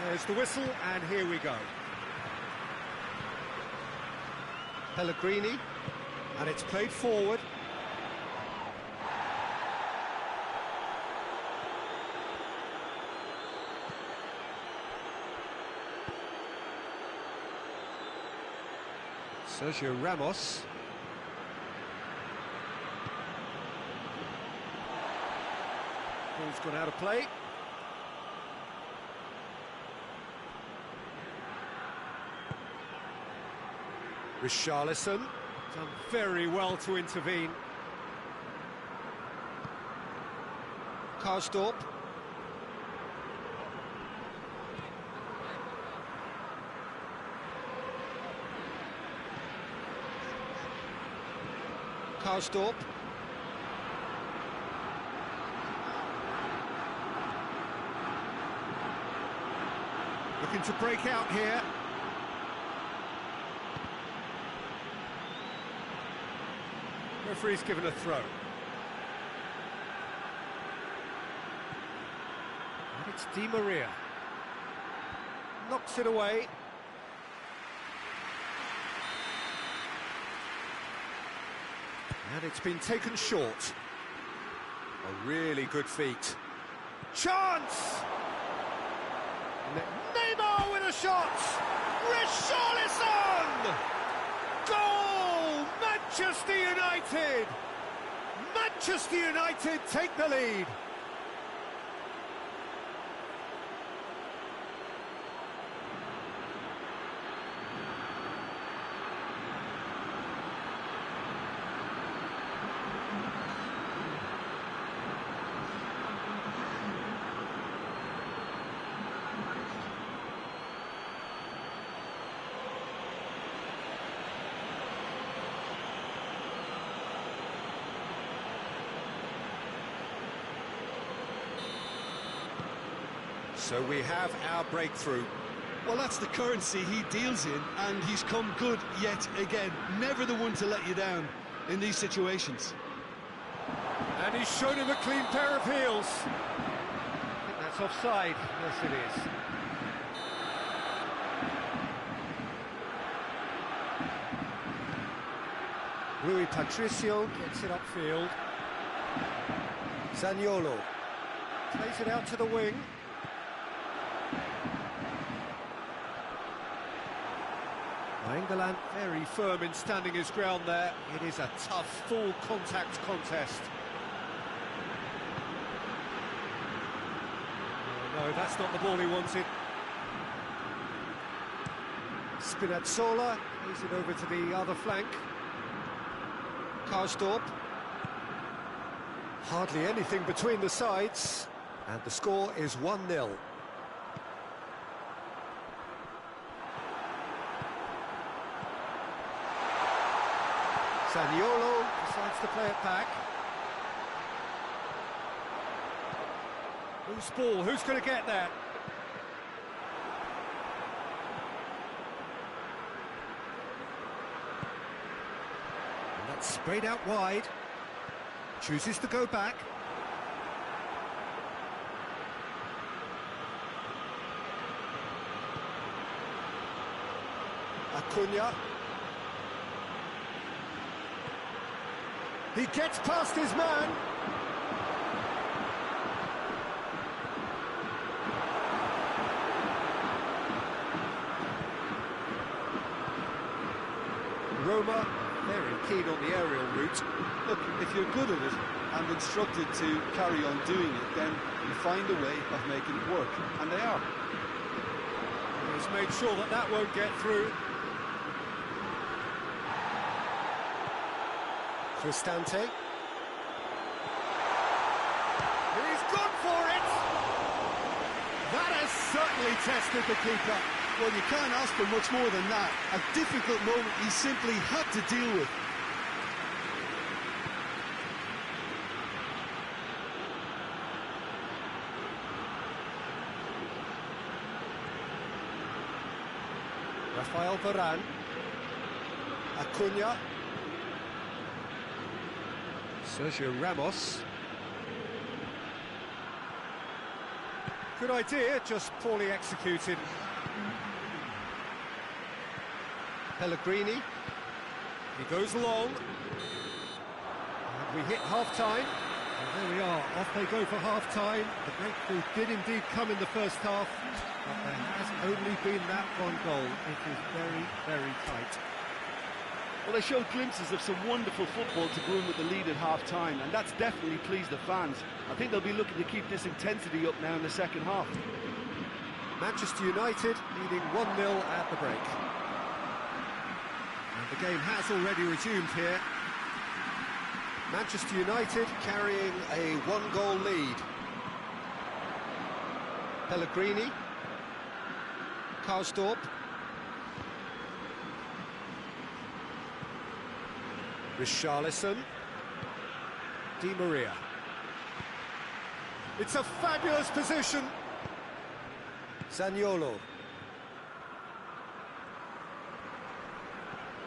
There's the whistle, and here we go. Pellegrini, and it's played forward. Sergio Ramos. Ball's gone out of play. Richarlison, done very well to intervene. Karsdorp. Karsdorp. Looking to break out here. Referee's given a throw. And it's Di Maria. Knocks it away. And it's been taken short. A really good feat. Chance! Neymar with a shot! Richarlison! Goal! Manchester United! Manchester United take the lead. So we have our breakthrough. Well, that's the currency he deals in, and he's come good yet again. Never the one to let you down in these situations. And he's shown him a clean pair of heels. I think that's offside. Yes, it is. Rui Patricio gets it upfield. Zaniolo plays it out to the wing. England very firm in standing his ground there. It is a tough, full contact contest. Oh, no, that's not the ball he wanted. Spinazzola plays it over to the other flank. Karsdorp. Hardly anything between the sides, and the score is 1-0. Zaniolo decides to play it back. Whose ball? Who's going to get that? And that's sprayed out wide. Chooses to go back. Acuna. He gets past his man. Roma, very keen on the aerial route. Look, if you're good at it and instructed to carry on doing it, then you find a way of making it work, and they are. He's made sure that that won't get through. Cristante. He's gone for it! That has certainly tested the keeper. Well, you can't ask for much more than that. A difficult moment he simply had to deal with. Rafael Varane. Acuna. Sergio Ramos. Good idea, just poorly executed. Pellegrini. He goes long. And we hit half-time. And there we are, off they go for half-time. The breakthrough did indeed come in the first half, but there has only been that one goal. It is very, very tight. Well, they showed glimpses of some wonderful football to go in with the lead at half-time, and that's definitely pleased the fans. I think they'll be looking to keep this intensity up now in the second half. Manchester United leading 1-0 at the break. And the game has already resumed here. Manchester United carrying a one-goal lead. Pellegrini. Karsdorp. Richarlison. Di Maria. It's a fabulous position. Zaniolo.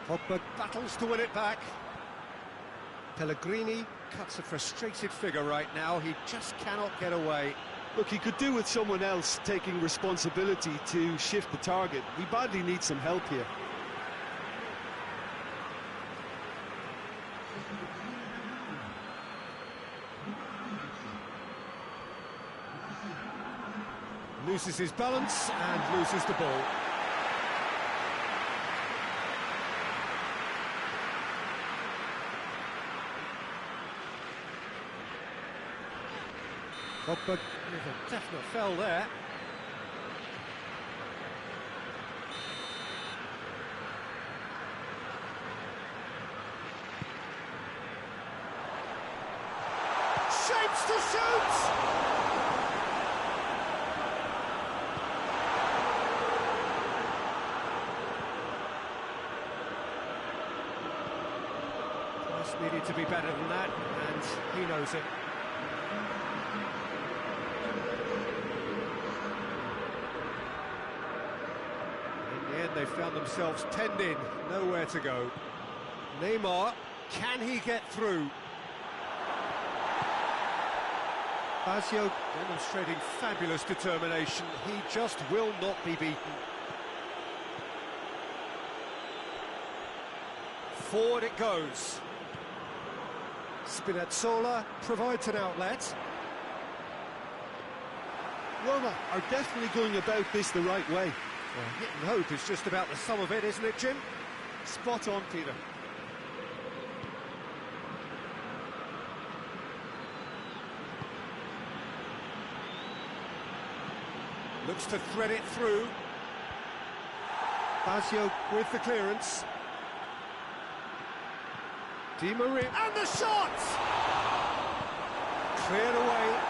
Pogba battles to win it back. Pellegrini cuts a frustrated figure right now. He just cannot get away. Look, he could do with someone else taking responsibility to shift the target. He badly needs some help here. Loses his balance and loses the ball. Pogba with a definite foul there. Shapes to shoot! Needed to be better than that, and he knows it. they've found themselves penned in, nowhere to go. Neymar, can he get through? Basio demonstrating fabulous determination. He just will not be beaten. Forward it goes. Spinazzola provides an outlet. Roma are definitely going about this the right way. Well, hit and hope is just about the sum of it, isn't it, Jim? Spot on, Peter. Looks to thread it through. Basio with the clearance. Di Maria, and the shot! Cleared away.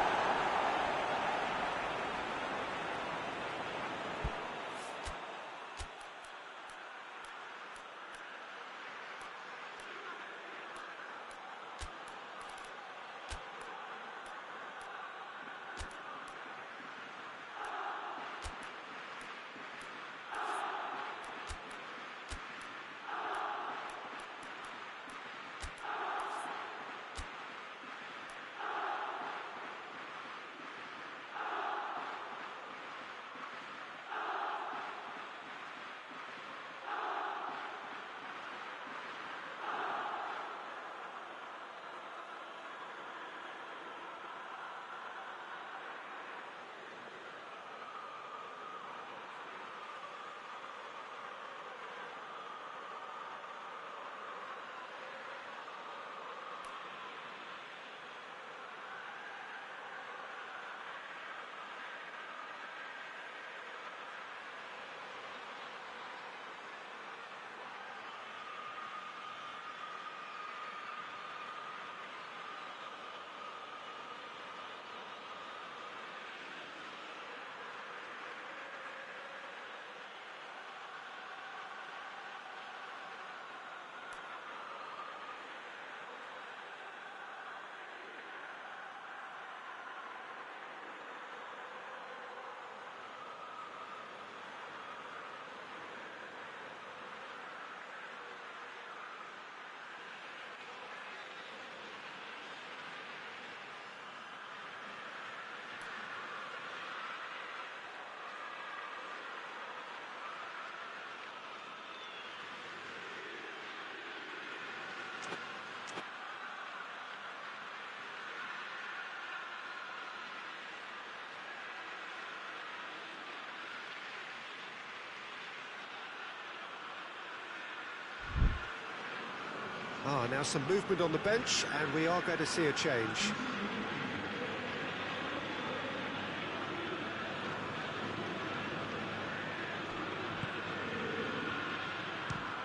Now some movement on the bench, and we are going to see a change.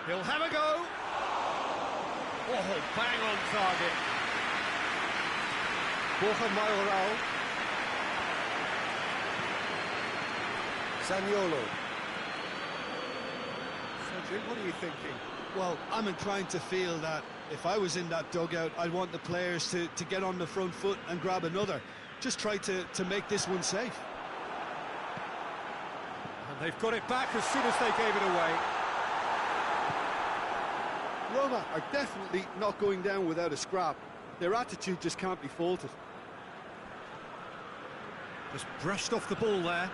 He'll have a go. Oh, bang on target. Borja Mayoral. Zaniolo. So, Jim, what are you thinking? Well, I'm inclined to feel that if I was in that dugout, I'd want the players to get on the front foot and grab another. Just try to make this one safe. And they've got it back as soon as they gave it away. Roma are definitely not going down without a scrap. Their attitude just can't be faulted. Just brushed off the ball there.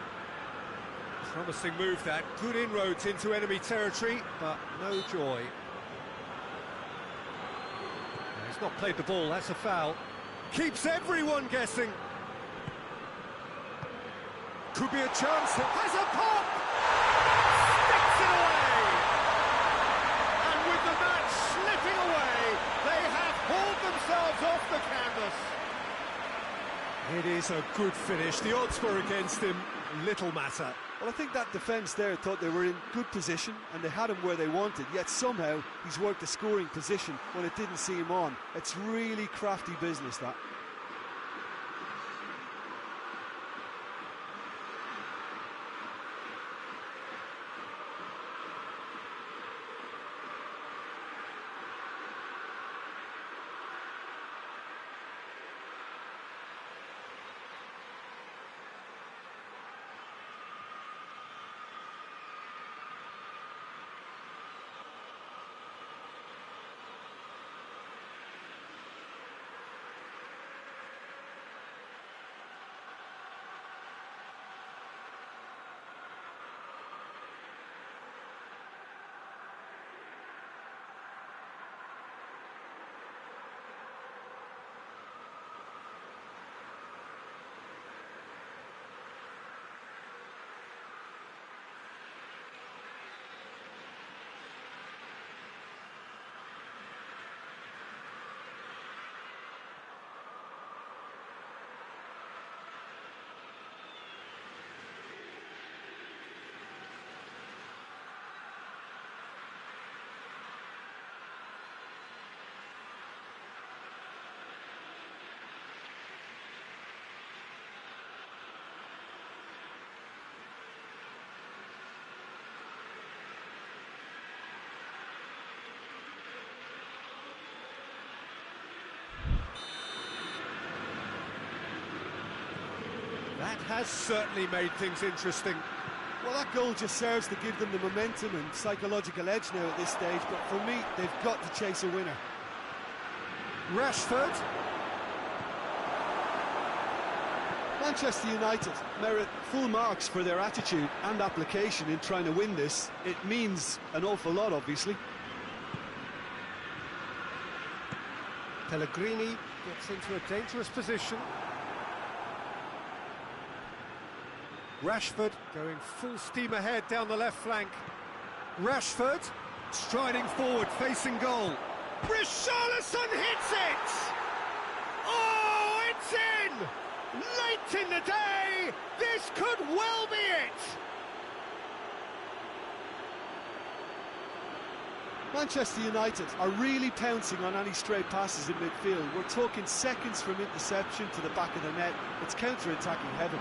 Promising move that. Good inroads into enemy territory, but no joy. He's not played the ball, that's a foul. Keeps everyone guessing. Could be a chance. Has a pop! Sticks it away! And with the match slipping away, they have hauled themselves off the canvas. It is a good finish. The odds were against him. Little matter. Well, I think that defence there thought they were in good position and they had him where they wanted, yet somehow he's worked a scoring position when it didn't see him on. It's really crafty business, that. That has certainly made things interesting. Well, that goal just serves to give them the momentum and psychological edge now at this stage, but for me, they've got to chase a winner. Rashford. Manchester United merit full marks for their attitude and application in trying to win this. It means an awful lot, obviously. Pellegrini gets into a dangerous position. Rashford going full steam ahead down the left flank. Rashford striding forward, facing goal. Richarlison hits it! Oh, it's in! Late in the day, this could well be it! Manchester United are really pouncing on any stray passes in midfield. We're talking seconds from interception to the back of the net. It's counter-attacking heaven.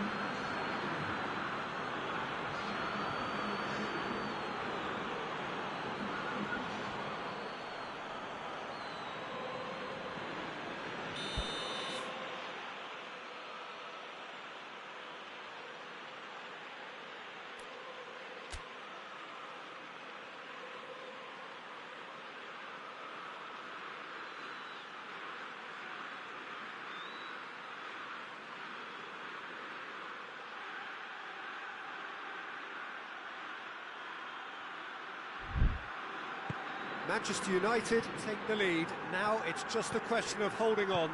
Manchester United take the lead. Now it's just a question of holding on.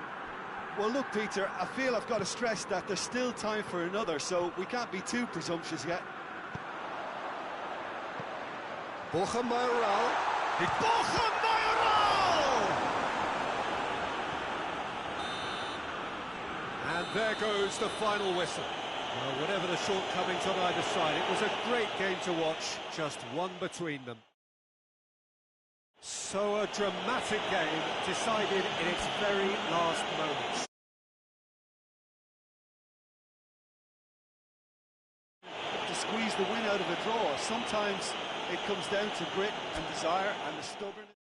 Well, look, Peter, I feel I've got to stress that there's still time for another, so we can't be too presumptuous yet. Borja Mayoral. Borja Mayoral! And there goes the final whistle. Well, whatever the shortcomings on either side, it was a great game to watch, just one between them. So a dramatic game decided in its very last moments. To squeeze the win out of a draw, sometimes it comes down to grit and desire and the stubbornness.